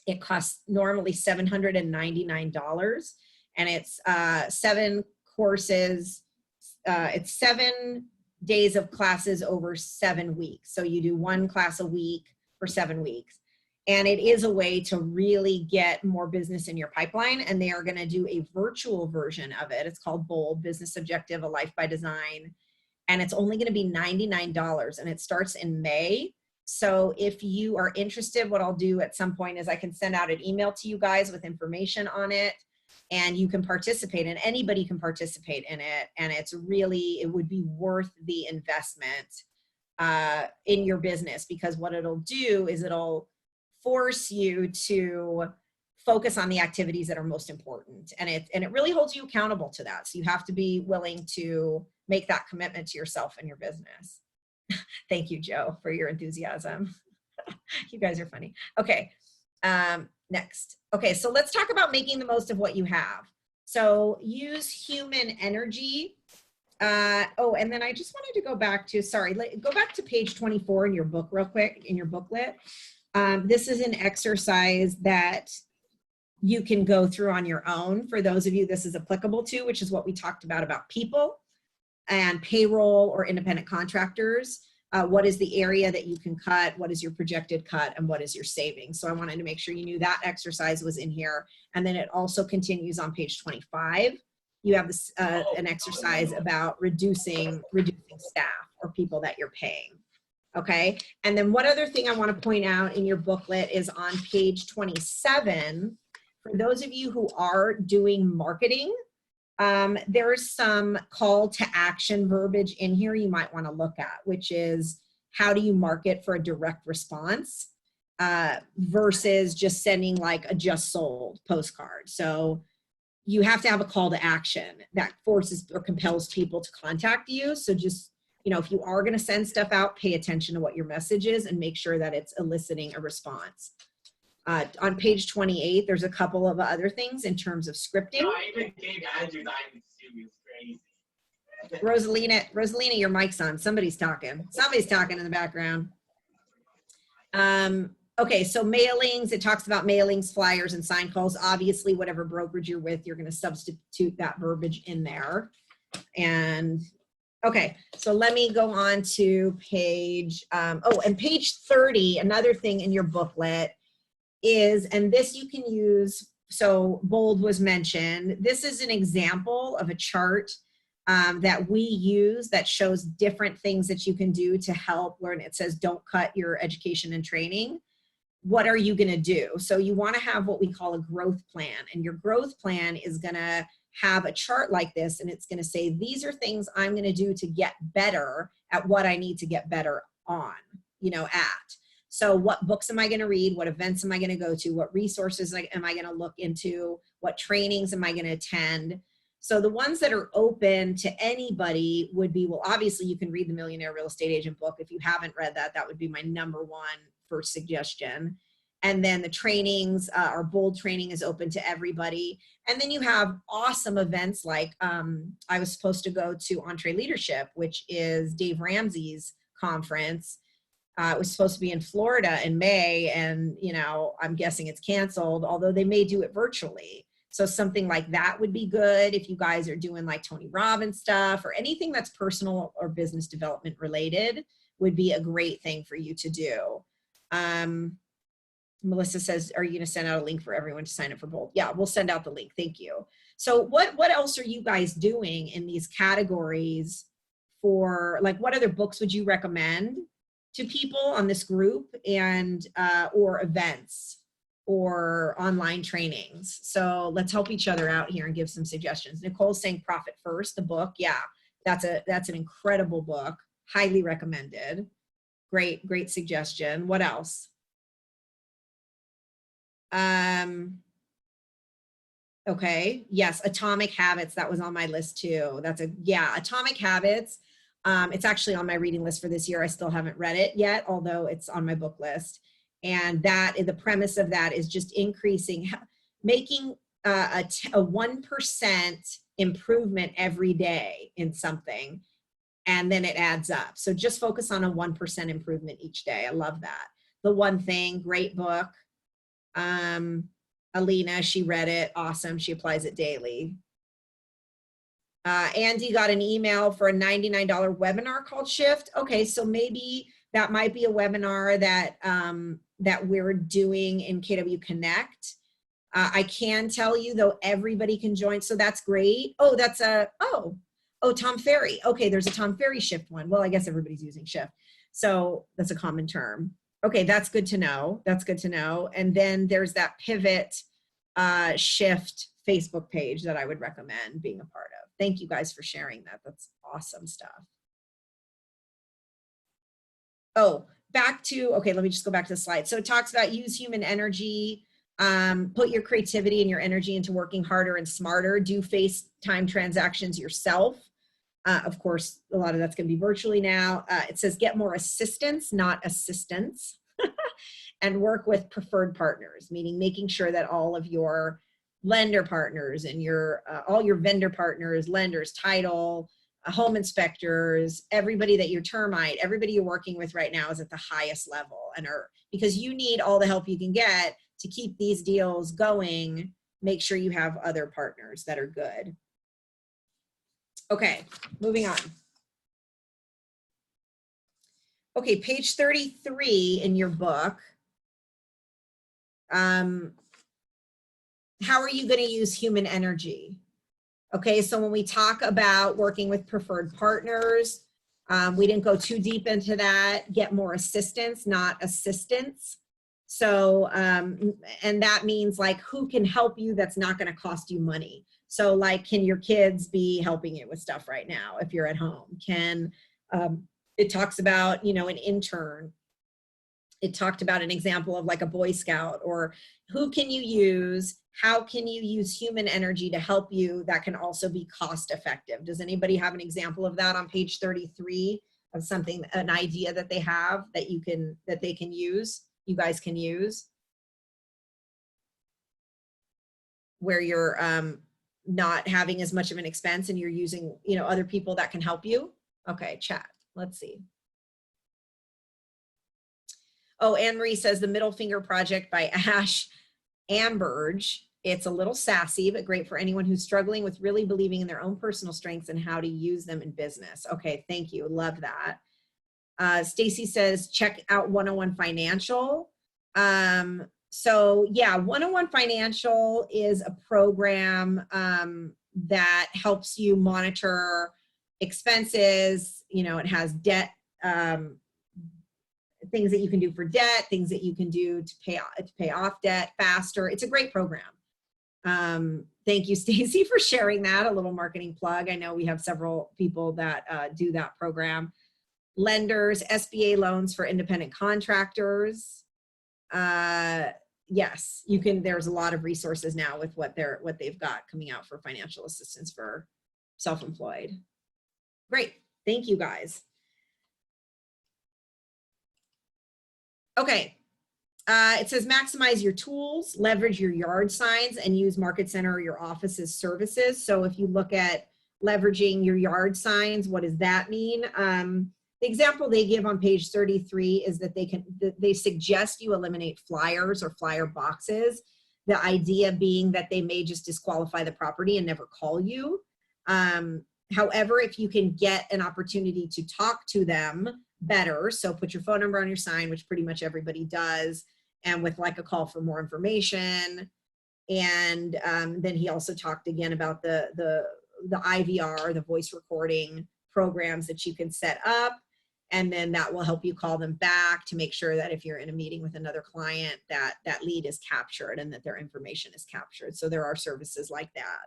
It costs normally $799, and it's 7 courses. It's 7 days of classes over 7 weeks. So you do 1 class a week for 7 weeks. And it is a way to really get more business in your pipeline. And they are going to do a virtual version of it. It's called Bold, Business Objective, A Life by Design. And it's only going to be $99. And it starts in May. So if you are interested, what I'll do at some point is I can send out an email to you guys with information on it. And you can participate, and anybody can participate in it. And it's really, it would be worth the investment in your business, because what it'll do is it'll force you to focus on the activities that are most important. And it really holds you accountable to that. So you have to be willing to make that commitment to yourself and your business. Thank you, Joe, for your enthusiasm. You guys are funny. Okay, next. Okay, so let's talk about making the most of what you have. So use human energy. Oh, and then I just wanted to go back to, sorry, go back to page 24 in your book real quick, in your booklet. This is an exercise that you can go through on your own. For those of you this is applicable to, which is what we talked about people and payroll or independent contractors. what is the area that you can cut, what is your projected cut, and what is your savings. So I wanted to make sure you knew that exercise was in here. And then it also continues on page 25. You have this, an exercise about reducing staff or people that you're paying. Okay, and then one other thing I want to point out in your booklet is on page 27. For those of you who are doing marketing, there's some call to action verbiage in here you might want to look at, which is how do you market for a direct response versus just sending like a just sold postcard. So you have to have a call to action that forces or compels people to contact you. So just, you know, if you are going to send stuff out, pay attention to what your message is and make sure that it's eliciting a response. On page 28, there's a couple of other things in terms of scripting. No, I even gave Andrew the IBC. It was crazy. Rosalina, your mic's on. Somebody's talking. Somebody's talking in the background. Okay, so mailings, it talks about mailings, flyers, and sign calls. Obviously, whatever brokerage you're with, you're going to substitute that verbiage in there. And okay, so let me go on to page, and page 30, another thing in your booklet is, and this you can use, so bold was mentioned. This is an example of a chart that we use that shows different things that you can do to help when it says don't cut your education and training. What are you going to do? So you want to have what we call a growth plan, and your growth plan is going to have a chart like this, and it's going to say, these are things I'm going to do to get better at what I need to get better on, you know, at. So what books am I going to read? What events am I going to go to? What resources am I going to look into? What trainings am I going to attend? So the ones that are open to anybody would be, well, obviously you can read the Millionaire Real Estate Agent book. If you haven't read that, that would be my #1 first suggestion. And then the trainings, our bold training is open to everybody. And then you have awesome events like I was supposed to go to Entree Leadership, which is Dave Ramsey's conference. It was supposed to be in Florida in May, and you know, I'm guessing it's canceled, although they may do it virtually. So something like that would be good if you guys are doing like Tony Robbins stuff or anything that's personal or business development related would be a great thing for you to do. Melissa says, are you going to send out a link for everyone to sign up for Bold? Yeah, we'll send out the link. Thank you. So what else are you guys doing in these categories for, like, what other books would you recommend to people on this group, and or events or online trainings? So let's help each other out here and give some suggestions. Nicole's saying Profit First, the book. Yeah, that's an incredible book. Highly recommended. Great suggestion. What else? Okay, yes, Atomic Habits, that was on my list too. Atomic Habits. It's actually on my reading list for this year. I still haven't read it yet, although it's on my book list. And the premise of that is just making a 1% improvement every day in something, and then it adds up. So just focus on a 1% improvement each day. I love that. The One Thing, great book. Alina, she read it. Awesome. She applies it daily. Andy got an email for a $99 webinar called Shift. Okay, so maybe that might be a webinar that that we're doing in KW Connect. I can tell you though, everybody can join, so that's great. Oh, that's Tom Ferry. Okay, there's a Tom Ferry Shift one. Well, I guess everybody's using Shift, so that's a common term. Okay, that's good to know. That's good to know. And then there's that Pivot Shift Facebook page that I would recommend being a part of. Thank you guys for sharing that. That's awesome stuff. Oh, okay, let me just go back to the slide. So it talks about use human energy, put your creativity and your energy into working harder and smarter, do FaceTime transactions yourself. Of course, a lot of that's going to be virtually now. It says get more assistance, not assistance, and work with preferred partners, meaning making sure that all of your lender partners and all your vendor partners, lenders, title, home inspectors, everybody that your termite, everybody you're working with right now is at the highest level, and because you need all the help you can get to keep these deals going. Make sure you have other partners that are good. Okay, moving on. Okay, page 33 in your book. How are you going to use human energy? Okay, so when we talk about working with preferred partners, we didn't go too deep into that. Get more assistance, not assistance. So, and that means like who can help you that's not going to cost you money. So like, can your kids be helping you with stuff right now if you're at home? Can, it talks about, you know, an intern. It talked about an example of like a Boy Scout, or who can you use? How can you use human energy to help you that can also be cost effective? Does anybody have an example of that on page 33 of something, an idea that they have that you can, that they can use, you guys can use? Where you're not having as much of an expense and you're using, you know, other people that can help you? Okay, chat, let's see. Oh, Anne Marie says The Middle Finger Project by Ash Amberge. It's a little sassy, but great for anyone who's struggling with really believing in their own personal strengths and how to use them in business. Okay, thank you. Love that. Stacy says, check out 101 Financial. So yeah, 101 Financial is a program that helps you monitor expenses. You know, it has debt, things that you can do for debt, things that you can do to pay off debt faster. It's a great program. Thank you, Stacy, for sharing that. A little marketing plug. I know we have several people that do that program. Lenders, SBA loans for independent contractors. Yes, you can. There's a lot of resources now with what they've got coming out for financial assistance for self-employed. Great. Thank you, guys. Okay, it says maximize your tools, leverage your yard signs, and use Market Center or your office's services. So if you look at leveraging your yard signs, what does that mean? The example they give on page 33 is that they suggest you eliminate flyers or flyer boxes. The idea being that they may just disqualify the property and never call you. However, if you can get an opportunity to talk to them better, so put your phone number on your sign, which pretty much everybody does, and with like a call for more information. And then he also talked again about the IVR, the voice recording programs that you can set up, and then that will help you call them back to make sure that if you're in a meeting with another client, that lead is captured and that their information is captured. So there are services like that.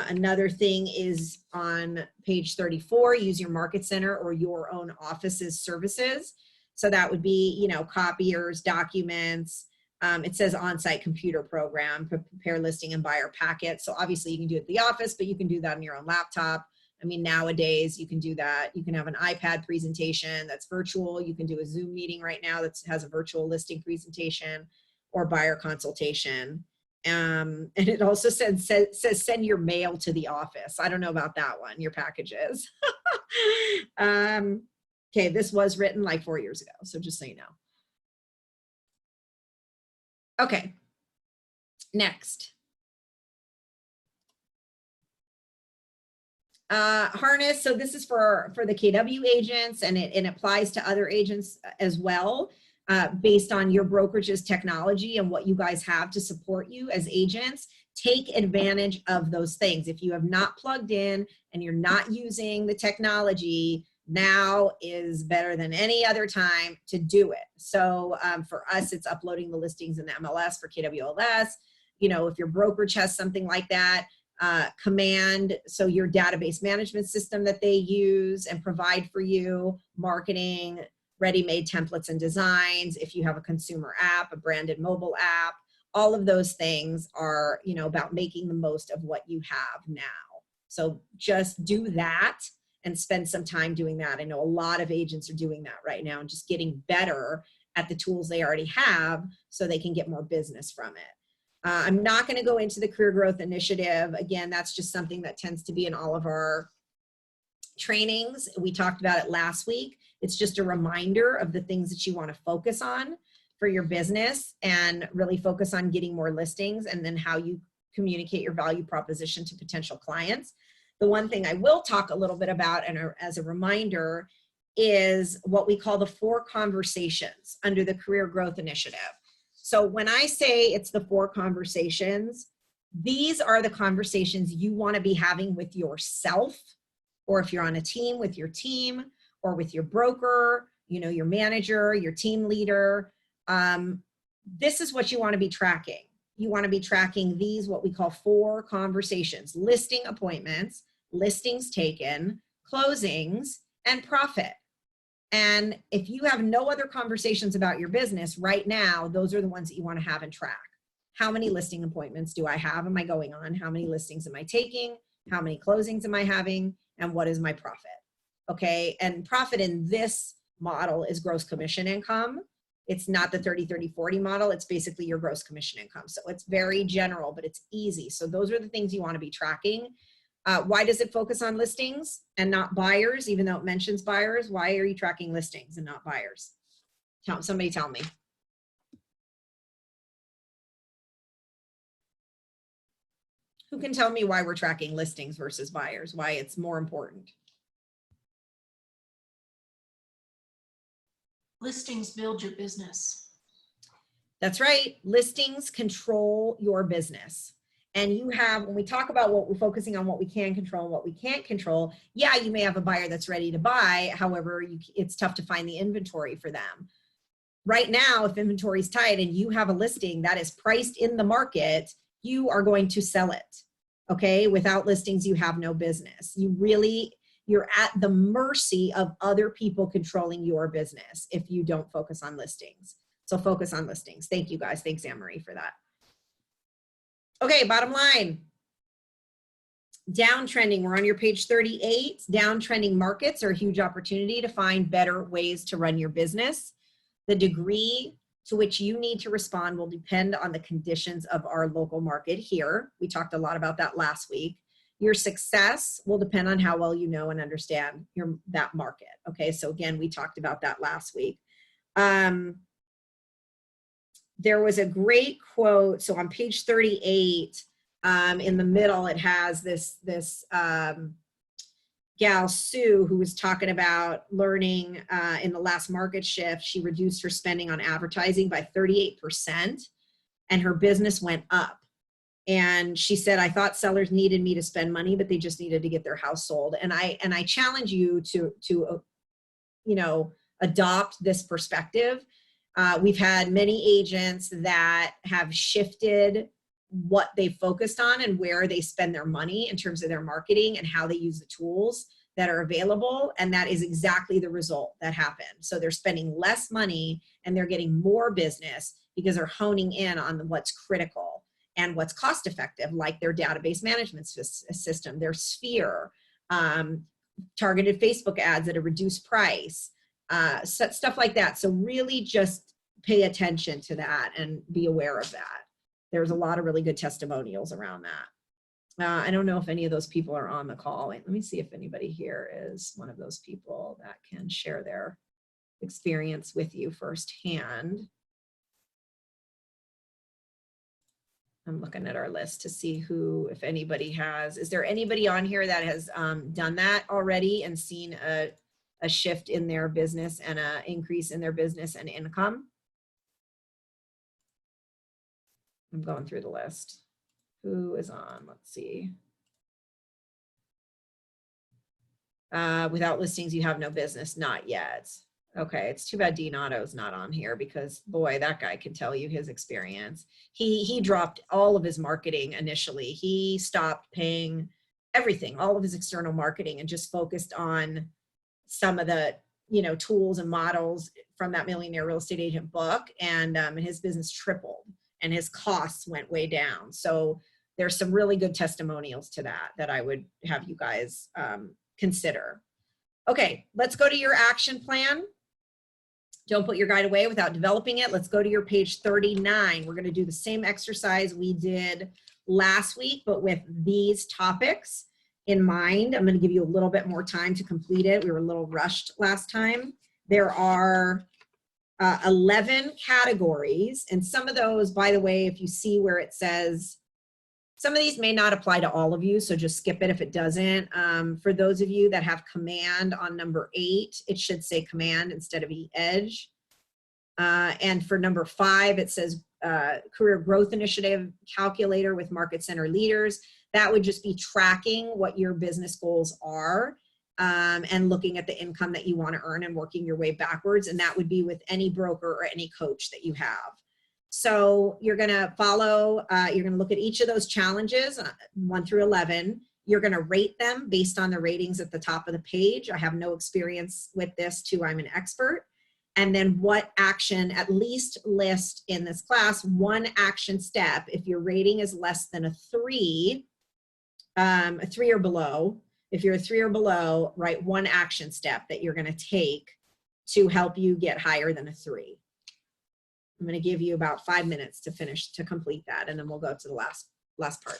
Another thing is on page 34, use your Market Center or your own office's services. So that would be, you know, copiers, documents. It says on-site computer program, prepare listing and buyer packets. So obviously you can do it at the office, but you can do that on your own laptop. I mean, nowadays you can do that. You can have an iPad presentation that's virtual. You can do a Zoom meeting right now that has a virtual listing presentation or buyer consultation. And it also says send your mail to the office. I don't know about that one, your packages. Okay, this was written like 4 years ago, so just so you know. Okay, next. Harness, so this is for the KW agents, and it applies to other agents as well. Based on your brokerage's technology and what you guys have to support you as agents, take advantage of those things. If you have not plugged in and you're not using the technology, now is better than any other time to do it. So for us, it's uploading the listings in the MLS for KWLS. You know, if your brokerage has something like that, Command, so your database management system that they use and provide for you, marketing, ready-made templates and designs. If you have a consumer app, a branded mobile app, all of those things are, you know, about making the most of what you have now. So just do that and spend some time doing that. I know a lot of agents are doing that right now and just getting better at the tools they already have so they can get more business from it. I'm not going to go into the career growth initiative. Again, that's just something that tends to be in all of our trainings. We talked about it last week. It's just a reminder of the things that you want to focus on for your business and really focus on getting more listings and then how you communicate your value proposition to potential clients. The one thing I will talk a little bit about, and as a reminder, is what we call the 4 conversations under the Career Growth Initiative. So when I say it's the 4 conversations, these are the conversations you want to be having with yourself, or if you're on a team, with your team, or with your broker, you know, your manager, your team leader. This is what you want to be tracking. You want to be tracking these, what we call 4 conversations: listing appointments, listings taken, closings, and profit. And if you have no other conversations about your business right now, those are the ones that you want to have and track. How many listing appointments do I have? Am I going on? How many listings am I taking? How many closings am I having? And what is my profit? Okay. And profit in this model is gross commission income. It's not the 30-30-40 model. It's basically your gross commission income. So it's very general, but it's easy. So those are the things you want to be tracking. Why does it focus on listings and not buyers, even though it mentions buyers? Why are you tracking listings and not buyers? Somebody tell me. Who can tell me why we're tracking listings versus buyers? Why it's more important? Listings build your business. That's right. Listings control your business. And you have, when we talk about what we're focusing on, what we can control and what we can't control, yeah, you may have a buyer that's ready to buy. However, it's tough to find the inventory for them. Right now, if inventory is tight and you have a listing that is priced in the market, you are going to sell it. Okay. Without listings, you have no business. You're at the mercy of other people controlling your business if you don't focus on listings. So focus on listings. Thank you guys. Thanks, Anne-Marie, for that. Okay, bottom line. Downtrending, we're on your page 38. Downtrending markets are a huge opportunity to find better ways to run your business. The degree to which you need to respond will depend on the conditions of our local market here. We talked a lot about that last week. Your success will depend on how well you know and understand that market. Okay, so again, we talked about that last week. There was a great quote. So on page 38, in the middle, it has this gal, Sue, who was talking about learning in the last market shift. She reduced her spending on advertising by 38%, and her business went up. And she said, I thought sellers needed me to spend money, but they just needed to get their house sold. And I challenge you to adopt this perspective. We've had many agents that have shifted what they focused on and where they spend their money in terms of their marketing and how they use the tools that are available. And that is exactly the result that happened. So they're spending less money and they're getting more business because they're honing in on what's critical and what's cost effective, like their database management system, their Sphere, targeted Facebook ads at a reduced price, stuff like that. So really just pay attention to that and be aware of that. There's a lot of really good testimonials around that. I don't know if any of those people are on the call. Let me see if anybody here is one of those people that can share their experience with you firsthand. I'm looking at our list to see who, if anybody has, is there anybody on here that has done that already and seen a shift in their business and an increase in their business and income? I'm going through the list. Who is on? Let's see. Without listings, you have no business. Not yet. Okay, it's too bad Dean Otto's not on here because, boy, that guy can tell you his experience. He dropped all of his marketing initially. He stopped paying everything, all of his external marketing, and just focused on some of the tools and models from that Millionaire Real Estate Agent book, and his business tripled and his costs went way down. So there's some really good testimonials to that I would have you guys consider. Okay, let's go to your action plan. Don't put your guide away without developing it. Let's go to your page 39. We're going to do the same exercise we did last week, but with these topics in mind. I'm going to give you a little bit more time to complete it. We were a little rushed last time. There are 11 categories, and some of those, by the way, if you see where it says Some of these may not apply to all of you, so just skip it if it doesn't. For those of you that have command on number 8, it should say command instead of edge. And for number 5, it says career growth initiative calculator with market center leaders. That would just be tracking what your business goals are and looking at the income that you want to earn and working your way backwards. And that would be with any broker or any coach that you have. So you're going to follow, you're going to look at each of those challenges, 1 through 11. You're going to rate them based on the ratings at the top of the page. I have no experience with this, too. I'm an expert. And then what action, at least list in this class, 1 action step. If your rating is less than a 3 or below, if you're a 3 or below, write 1 action step that you're going to take to help you get higher than a 3. I'm going to give you about 5 minutes to complete that, and then we'll go to the last part.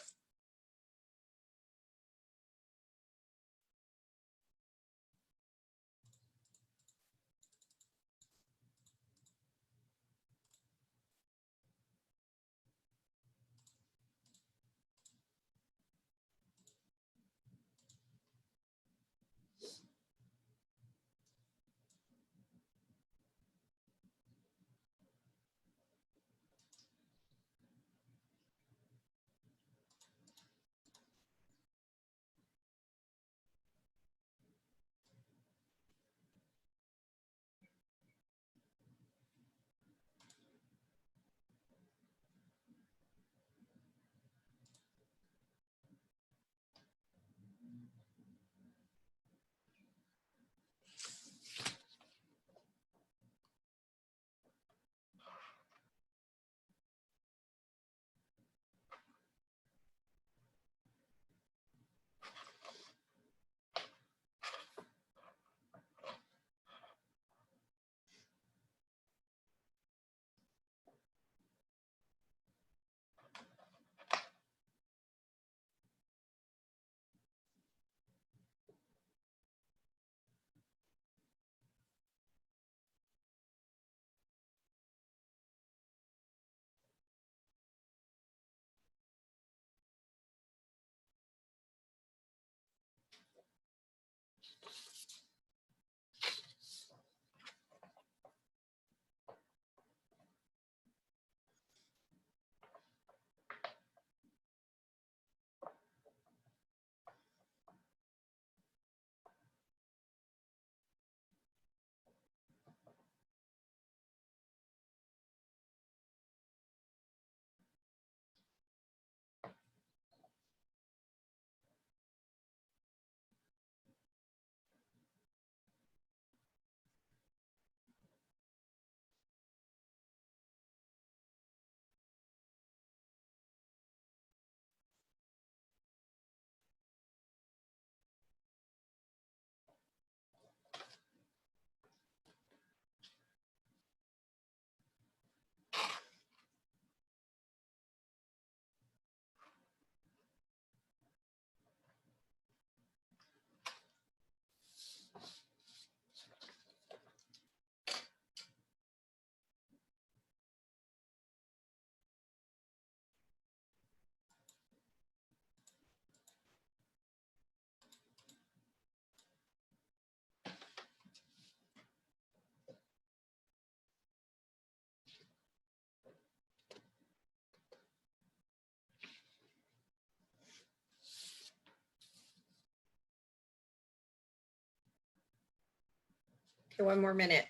Okay, 1 more minute.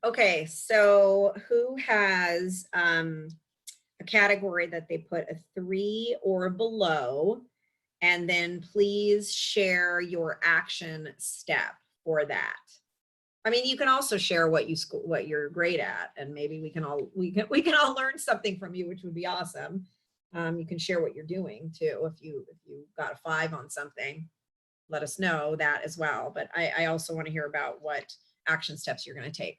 Okay, so who has a category that they put a 3 or below, and then please share your action step for that. I mean, you can also share what you're great at, and maybe we can all learn something from you, which would be awesome. You can share what you're doing too. If you got a 5 on something, let us know that as well. But I also want to hear about what action steps you're going to take.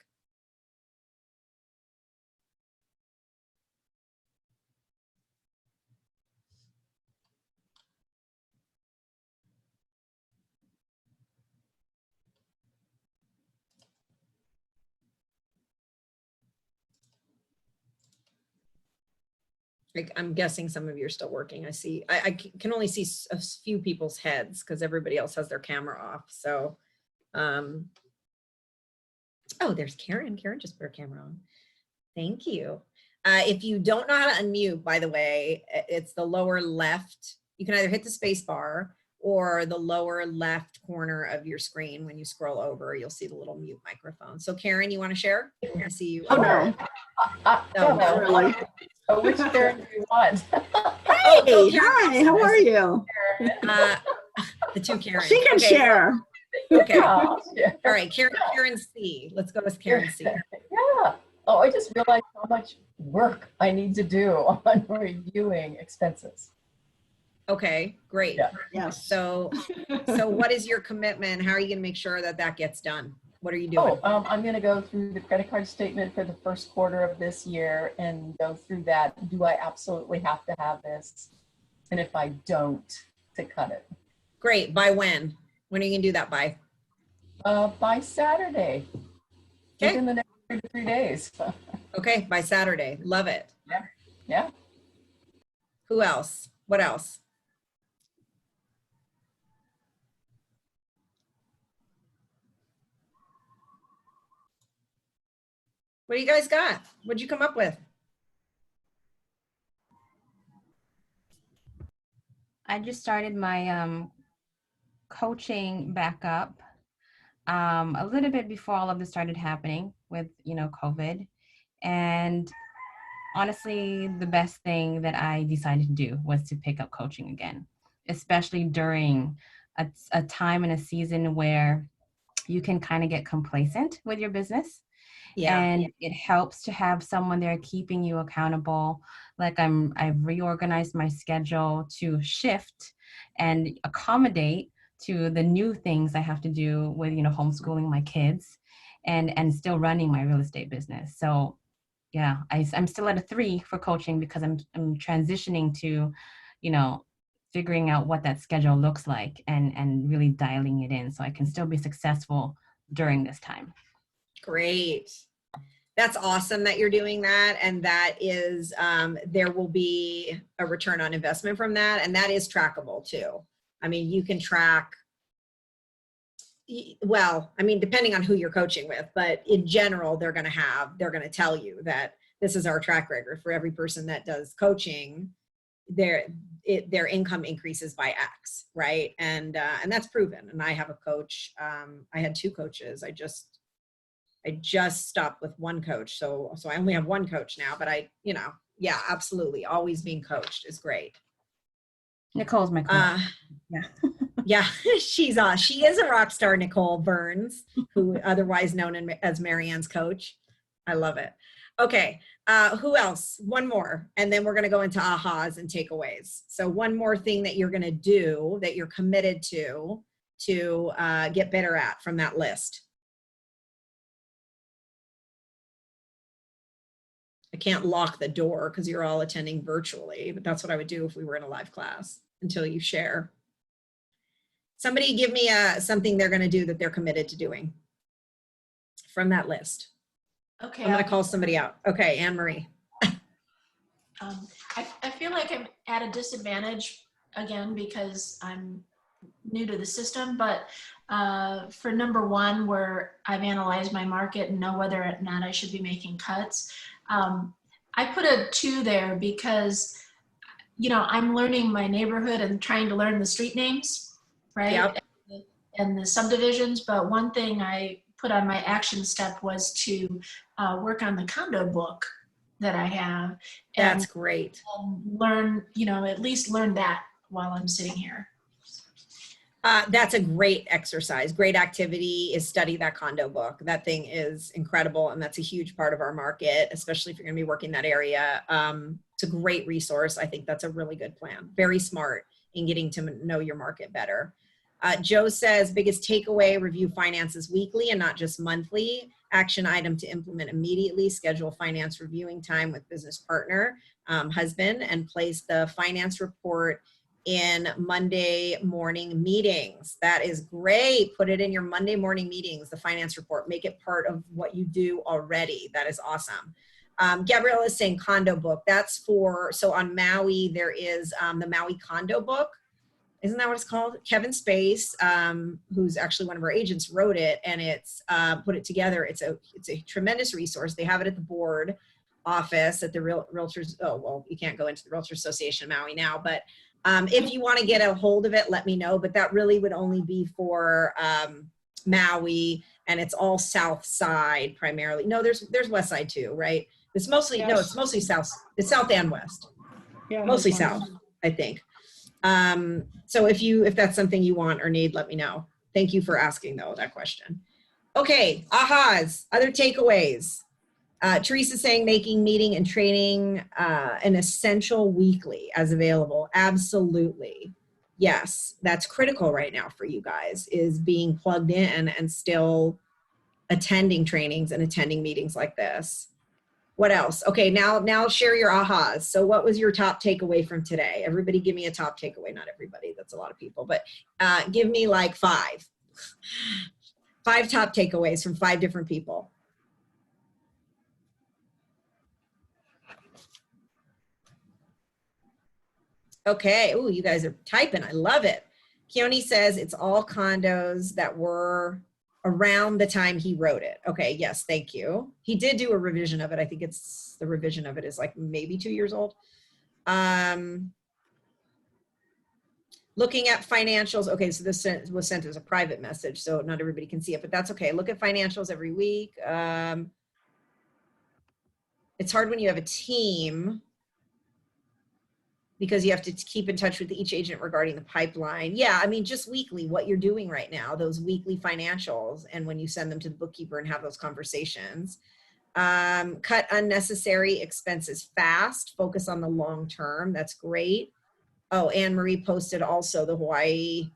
I'm guessing some of you are still working. I see, I can only see a few people's heads because everybody else has their camera off. So, oh, there's Karen. Karen just put her camera on. Thank you. If you don't know how to unmute, by the way, it's the lower left. You can either hit the space bar or the lower left corner of your screen. When you scroll over, you'll see the little mute microphone. So Karen, you want to share? I see you. Oh, no. No, not really. So which Karen do you want? Hey, hi, how are you? The two Karens. She can share. Okay. Yeah. All right, Karen C. Let's go with Karen C. Yeah. Oh, I just realized how much work I need to do on reviewing expenses. Okay, great. Yeah. Yes. So what is your commitment? How are you going to make sure that that gets done? What are you doing? Oh, I'm going to go through the credit card statement for the first quarter of this year and go through that. Do I absolutely have to have this? And if I don't, to cut it. Great. By when? When are you going to do that by? By Saturday. Okay. Within the next 2 to 3 days. Okay, by Saturday. Love it. Yeah. Yeah. Who else? What else? What do you guys got? What'd you come up with? I just started my coaching back up a little bit before all of this started happening with, COVID. And honestly, the best thing that I decided to do was to pick up coaching again, especially during a time and a season where you can kind of get complacent with your business. Yeah. And it helps to have someone there keeping you accountable. Like I've reorganized my schedule to shift and accommodate to the new things I have to do with, homeschooling my kids and still running my real estate business. So yeah, I'm still at a 3 for coaching because I'm transitioning to, figuring out what that schedule looks like and really dialing it in so I can still be successful during this time. Great. That's awesome that you're doing that. And that is, there will be a return on investment from that. And that is trackable too. I mean, you can track, well, I mean, depending on who you're coaching with, but in general, they're going to tell you that this is our track record for every person that does coaching. Their income increases by X, right? And that's proven. And I have a coach. I had 2 coaches. I just stopped with 1 coach. So I only have 1 coach now, but yeah, absolutely. Always being coached is great. Nicole's my coach. Yeah. Yeah, she is a rock star, Nicole Burns, who otherwise known as Marianne's coach. I love it. Okay. Who else? One more, and then we're going to go into ahas and takeaways. So one more thing that you're going to do that you're committed to get better at from that list. I can't lock the door because you're all attending virtually, but that's what I would do if we were in a live class until you share. Somebody give me something they're going to do that they're committed to doing from that list. Okay. I'm going to call somebody out. Okay, Anne Marie. I feel like I'm at a disadvantage again because I'm new to the system, but for number 1, where I've analyzed my market and know whether or not I should be making cuts, I put a 2 there because, I'm learning my neighborhood and trying to learn the street names, right? Yep. And the subdivisions. But one thing I put on my action step was to work on the condo book that I have. That's great. And learn, at least learn that while I'm sitting here. That's a great exercise. Great activity is study that condo book. That thing is incredible. And that's a huge part of our market, especially if you're going to be working that area. It's a great resource. I think that's a really good plan. Very smart in getting to know your market better. Joe says, biggest takeaway, review finances weekly and not just monthly. Action item to implement immediately. Schedule finance reviewing time with business partner, husband, and place the finance report in Monday morning meetings. That is great. Put it in your Monday morning meetings, the finance report. Make it part of what you do already. That is awesome. Gabrielle is saying condo book. That's for, so on Maui, there is the Maui condo book. Isn't that what it's called? Kevin Space, who's actually one of our agents, wrote it, and it's put it together. It's a tremendous resource. They have it at the board office at the Realtors. Oh, well, you can't go into the Realtors Association of Maui now, but if you want to get a hold of it, let me know. But that really would only be for Maui, and it's all South Side primarily. No, there's West Side too, right? It's mostly, no, it's mostly South. It's South and West. Yeah, Mostly South, I think. So if that's something you want or need, let me know. Thank you for asking though, that question. Okay, ahas, other takeaways. Teresa saying making meeting and training an essential weekly as available. Absolutely. Yes, that's critical right now for you guys, is being plugged in and still attending trainings and attending meetings like this. What else? Okay, now share your ahas. So what was your top takeaway from today? Everybody give me a top takeaway. Not everybody, that's a lot of people, but give me like 5. 5 top takeaways from 5 different people. Okay, oh, you guys are typing, I love it. Keone says it's all condos that were around the time he wrote it. Okay, yes, thank you. He did do a revision of it. I think it's, the revision of it is like maybe 2 years old. Looking at financials. Okay, so this was sent as a private message, so not everybody can see it, but that's okay. Look at financials every week. It's hard when you have a team, because you have to keep in touch with each agent regarding the pipeline. Yeah, I mean, just weekly, what you're doing right now, those weekly financials, and when you send them to the bookkeeper and have those conversations. Cut unnecessary expenses fast, focus on the long term, that's great. Oh, Anne Marie posted also the Hawaii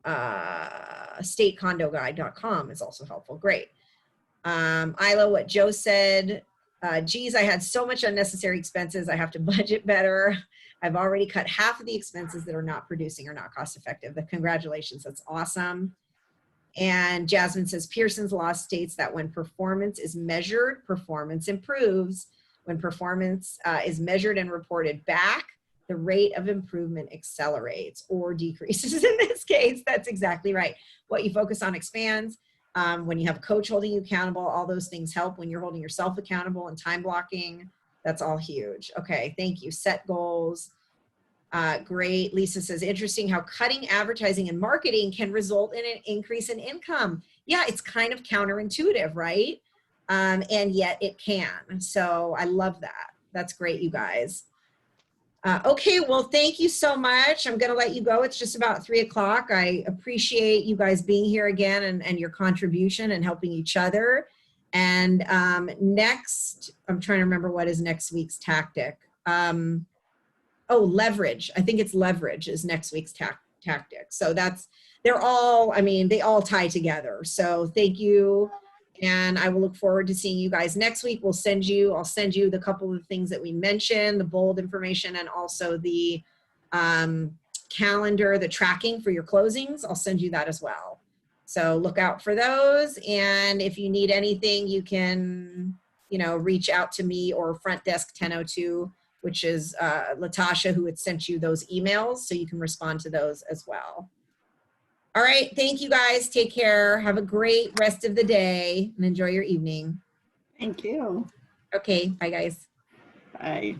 statecondoguide.com is also helpful, great. Ilo, what Joe said, geez, I had so much unnecessary expenses, I have to budget better. I've already cut half of the expenses that are not producing or not cost effective. But congratulations, that's awesome. And Jasmine says, Pearson's law states that when performance is measured, performance improves. When performance is measured and reported back, the rate of improvement accelerates or decreases. In this case, that's exactly right. What you focus on expands. When you have a coach holding you accountable, all those things help. When you're holding yourself accountable and time blocking, that's all huge. Okay, thank you. Set goals. Great. Lisa says, interesting how cutting advertising and marketing can result in an increase in income. Yeah, it's kind of counterintuitive, right? And yet it can. So I love that. That's great, you guys. Okay, well, thank you so much. I'm going to let you go. It's just about 3 o'clock. I appreciate you guys being here again and your contribution and helping each other. And next, I'm trying to remember what is next week's tactic. Oh, leverage. I think it's leverage is next week's tactic. So that's, they're all, I mean, they all tie together. So thank you. And I will look forward to seeing you guys next week. I'll send you the couple of things that we mentioned, the bold information, and also the calendar, the tracking for your closings. I'll send you that as well. So look out for those. And if you need anything, you can, reach out to me or front desk 1002, which is Latasha, who had sent you those emails. So you can respond to those as well. All right. Thank you guys. Take care. Have a great rest of the day and enjoy your evening. Thank you. Okay. Bye, guys. Bye.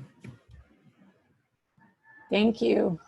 Thank you.